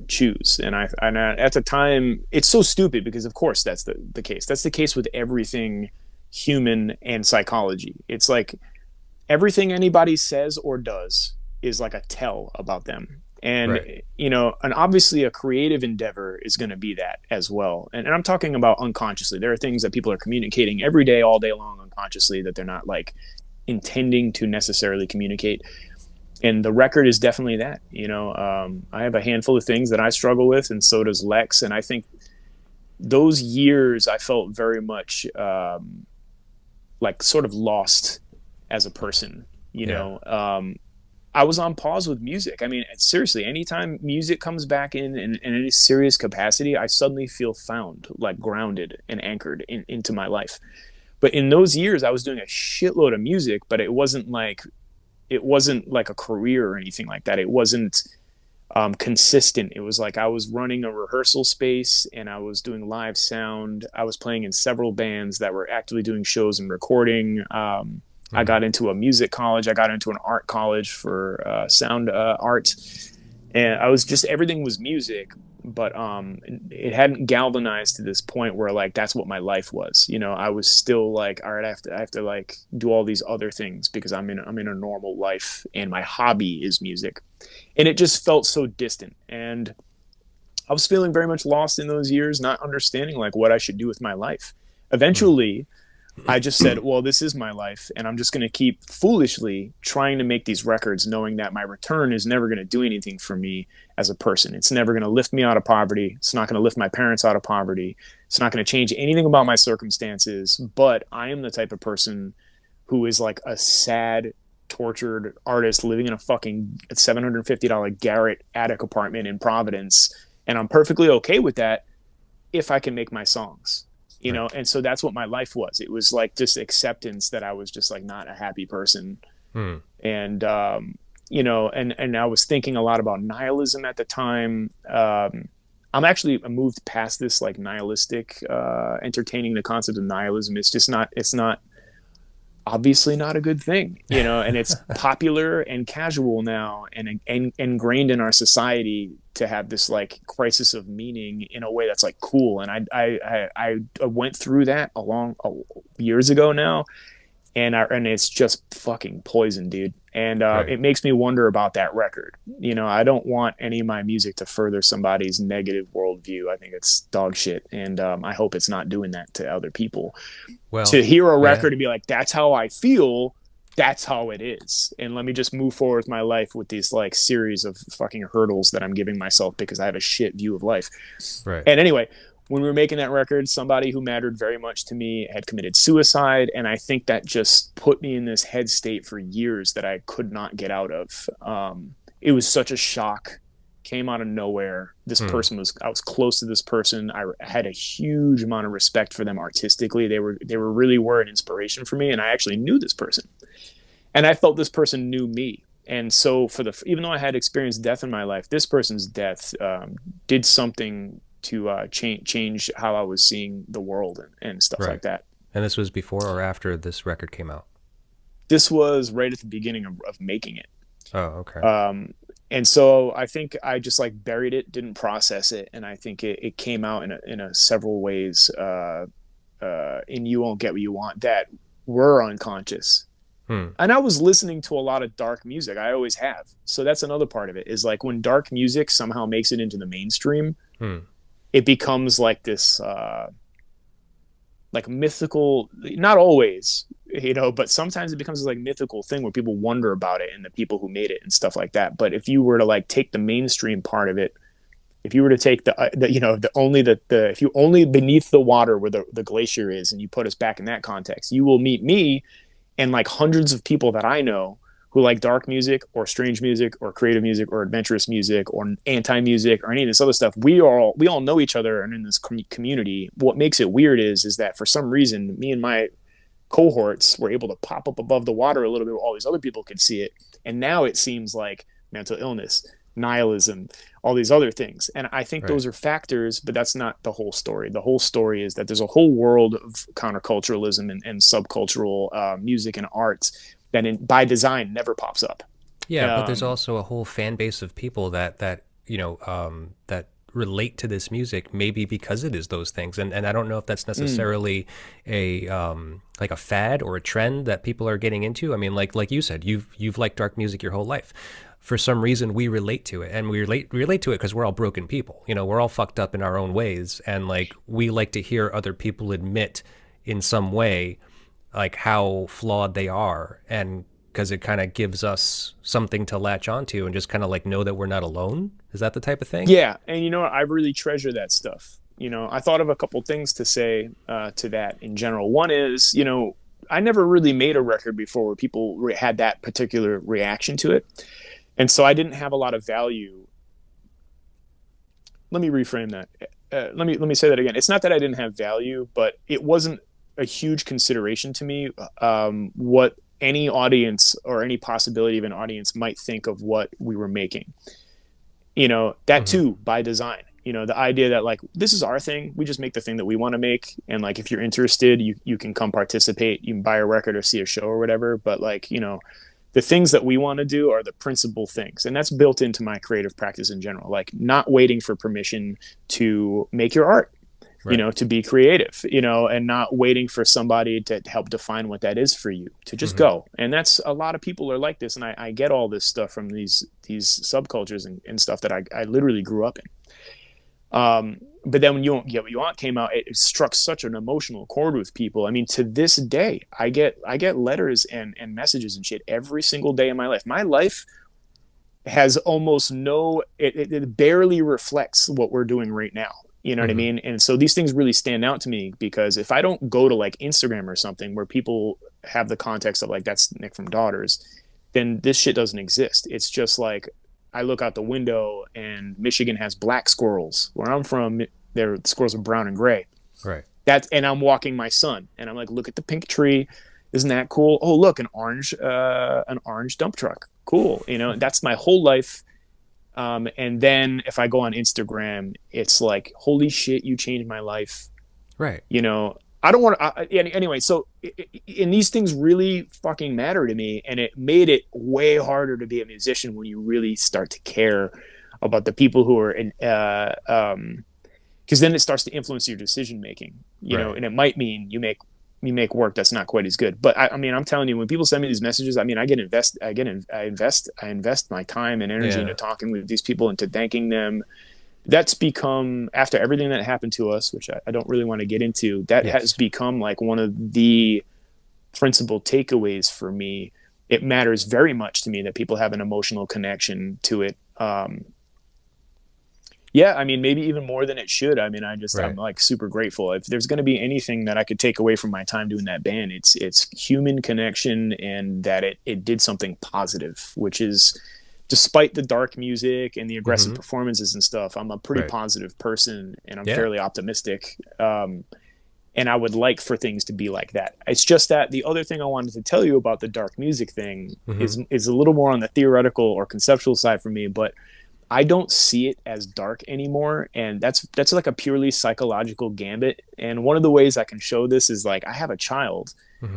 choose, and I at the time, it's so stupid because of course that's the case. That's the case with everything human and psychology. It's like everything anybody says or does is like a tell about them. And, right. And obviously a creative endeavor is going to be that as well. And I'm talking about unconsciously. There are things that people are communicating every day, all day long, unconsciously, that they're not like intending to necessarily communicate. And the record is definitely that. I have a handful of things that I struggle with, and so does Lex. And I think those years I felt very much like sort of lost as a person, I was on pause with music. I mean, seriously, anytime music comes back in any serious capacity, I suddenly feel found, like grounded and anchored into my life. But in those years, I was doing a shitload of music, but it wasn't like a career or anything like that. It wasn't consistent. It was like I was running a rehearsal space, and I was doing live sound. I was playing in several bands that were actively doing shows and recording. I got into a music college. I got into an art college for sound art. And I was just, everything was music, but it hadn't galvanized to this point where like, that's what my life was. I was still like, all right, I have to like do all these other things because I'm in a normal life and my hobby is music. And it just felt so distant. And I was feeling very much lost in those years, not understanding like what I should do with my life. Eventually, I just said, well, this is my life, and I'm just going to keep foolishly trying to make these records, knowing that my return is never going to do anything for me as a person. It's never going to lift me out of poverty. It's not going to lift my parents out of poverty. It's not going to change anything about my circumstances, but I am the type of person who is like a sad, tortured artist living in a fucking $750 garret attic apartment in Providence, and I'm perfectly okay with that if I can make my songs. And so that's what my life was. It was like just acceptance that I was just like not a happy person. And, and I was thinking a lot about nihilism at the time. I moved past this like nihilistic, entertaining the concept of nihilism. It's not obviously not a good thing, you know, and it's popular and casual now and ingrained in our society to have this like crisis of meaning in a way that's like cool. And I went through that years ago now, and it's just fucking poison, dude. And Right. it makes me wonder about that record. You know, I don't want any of my music to further somebody's negative worldview. I think it's dog shit, and I hope it's not doing that to other people. Well, To hear a yeah. record and be like, "That's how I feel," that's how it is, and let me just move forward with my life with these like series of fucking hurdles that I'm giving myself because I have a shit view of life. Right. And anyway, when we were making that record, somebody who mattered very much to me had committed suicide. And I think that just put me in this head state for years that I could not get out of. It was such a shock, came out of nowhere. I was close to this person. I had a huge amount of respect for them artistically. They really were an inspiration for me. And I actually knew this person. And I felt this person knew me. And so even though I had experienced death in my life, this person's death did something to change how I was seeing the world and stuff Right. like that. And this was before or after this record came out? This was right at the beginning of making it. Oh, okay. And so I think I just like buried it, didn't process it. And I think it came out in a several ways in You Won't Get What You Want that were unconscious. And I was listening to a lot of dark music. I always have. So that's another part of it is like when dark music somehow makes it into the mainstream, it becomes like this like mythical, not always, you know, but sometimes it becomes this like mythical thing where people wonder about it and the people who made it and stuff like that. But if you were to like take the mainstream part of it, if you were to take if you only beneath the water where the glacier is and you put us back in that context, you will meet me and like hundreds of people that I know who like dark music or strange music or creative music or adventurous music or anti-music or any of this other stuff. We all know each other and in this community. What makes it weird is that for some reason, me and my cohorts were able to pop up above the water a little bit where all these other people could see it. And now it seems like mental illness, nihilism, all these other things. And I think those are factors, but that's not the whole story. The whole story is that there's a whole world of counterculturalism and subcultural music and arts that by design never pops up. Yeah, but there's also a whole fan base of people that that relate to this music maybe because it is those things, and I don't know if that's necessarily a like a fad or a trend that people are getting into. I mean, like you said, you've liked dark music your whole life. For some reason, we relate to it, and we relate to it because we're all broken people. You know, we're all fucked up in our own ways, and like we like to hear other people admit in some way like how flawed they are, and because it kind of gives us something to latch onto and just kind of like know that we're not alone. Is that the type of thing? Yeah, and you know what? I really treasure that stuff. You know, I thought of a couple things to say to that in general. One is, you know, I never really made a record before where people had that particular reaction to it. And so I didn't have a lot of value. Let me reframe that. Let me say that again. It's not that I didn't have value, but it wasn't a huge consideration to me what any audience or any possibility of an audience might think of what we were making. You know, that too, by design. You know, the idea that like, this is our thing. We just make the thing that we want to make. And like, if you're interested, you can come participate. You can buy a record or see a show or whatever. But like, you know, the things that we want to do are the principal things. And that's built into my creative practice in general, like not waiting for permission to make your art, you know, to be creative, you know, and not waiting for somebody to help define what that is for you, to just go. And that's a lot of people are like this. And I get all this stuff from these subcultures and stuff that I literally grew up in. But then when You Won't Get What You Want came out, it struck such an emotional chord with people. I mean, to this day, I get letters and messages and shit every single day in my life. My life has almost it barely reflects what we're doing right now. You know what I mean? And so these things really stand out to me because if I don't go to like Instagram or something where people have the context of like, that's Nick from Daughters, then this shit doesn't exist. It's just like, I look out the window and Michigan has black squirrels. Where I'm from, the squirrels are brown and gray. Right. And I'm walking my son and I'm like, look at the pink tree. Isn't that cool? Oh, look, an orange dump truck. Cool. You know, that's my whole life. And then if I go on Instagram, it's like, holy shit, you changed my life. Right. You know, I don't want to, anyway. So, and these things really fucking matter to me. And it made it way harder to be a musician when you really start to care about the people who are in, because then it starts to influence your decision making, you know, and it might mean you make work that's not quite as good. But I mean, I'm telling you, when people send me these messages, I mean, I invest my time and energy into talking with these people and to thanking them. That's become, after everything that happened to us, which I don't really want to get into, that has become like one of the principal takeaways for me. It matters very much to me that people have an emotional connection to it. Yeah, I mean, maybe even more than it should. I mean, I'm like super grateful. If there's going to be anything that I could take away from my time doing that band, it's human connection, and that it did something positive, which is, despite the dark music and the aggressive performances and stuff, I'm a pretty positive person, and I'm fairly optimistic. And I would like for things to be like that. It's just that the other thing I wanted to tell you about the dark music thing is a little more on the theoretical or conceptual side for me, but I don't see it as dark anymore. And that's like a purely psychological gambit. And one of the ways I can show this is, like, I have a child,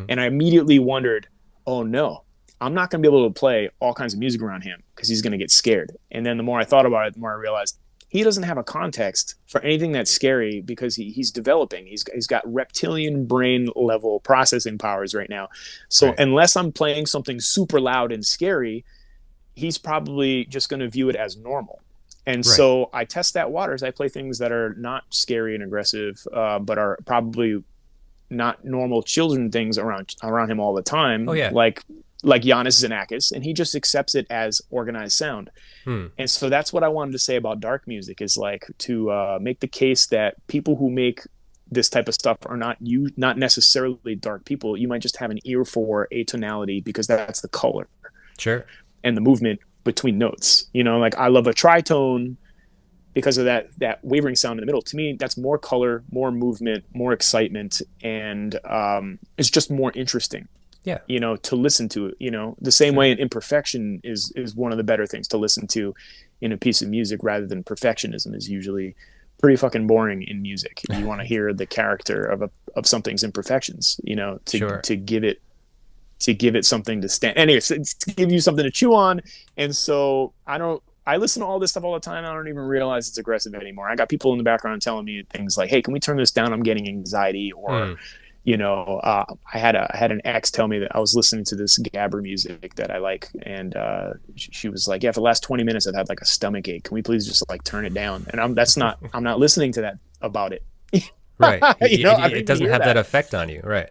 and I immediately wondered, oh no, I'm not going to be able to play all kinds of music around him because he's going to get scared. And then the more I thought about it, the more I realized he doesn't have a context for anything that's scary, because he's developing. He's got reptilian brain level processing powers right now. So unless I'm playing something super loud and scary, he's probably just going to view it as normal. And so I test that waters. I play things that are not scary and aggressive, but are probably not normal children things around him all the time. Oh, yeah. Like Giannis Xenakis, and he just accepts it as organized sound. And so that's what I wanted to say about dark music, is like to make the case that people who make this type of stuff are not necessarily dark people. You might just have an ear for atonality, because that's the color. Sure. And the movement between notes. You know, like I love a tritone because of that wavering sound in the middle. To me, that's more color, more movement, more excitement, and it's just more interesting. Yeah. You know, to listen to it, you know, the same way an imperfection is one of the better things to listen to in a piece of music, rather than perfectionism is usually pretty fucking boring in music. You want to hear the character of something's imperfections, you know, to give it something to stand. Anyways, to give you something to chew on. And so I listen to all this stuff all the time. I don't even realize it's aggressive anymore. I got people in the background telling me things like, hey, can we turn this down? I'm getting anxiety. Or, you know, I had an ex tell me that I was listening to this gabber music that I like, and she was like, yeah, for the last 20 minutes I've had like a stomach ache. Can we please just like turn it down? And I'm not listening to that about it. Right. You know, it doesn't have that effect on you. Right.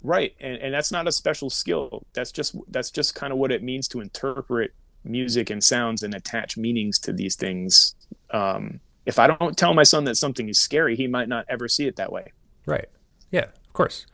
Right. And that's not a special skill. That's just kind of what it means to interpret music and sounds and attach meanings to these things. If I don't tell my son that something is scary, he might not ever see it that way. Right. Yeah, of course.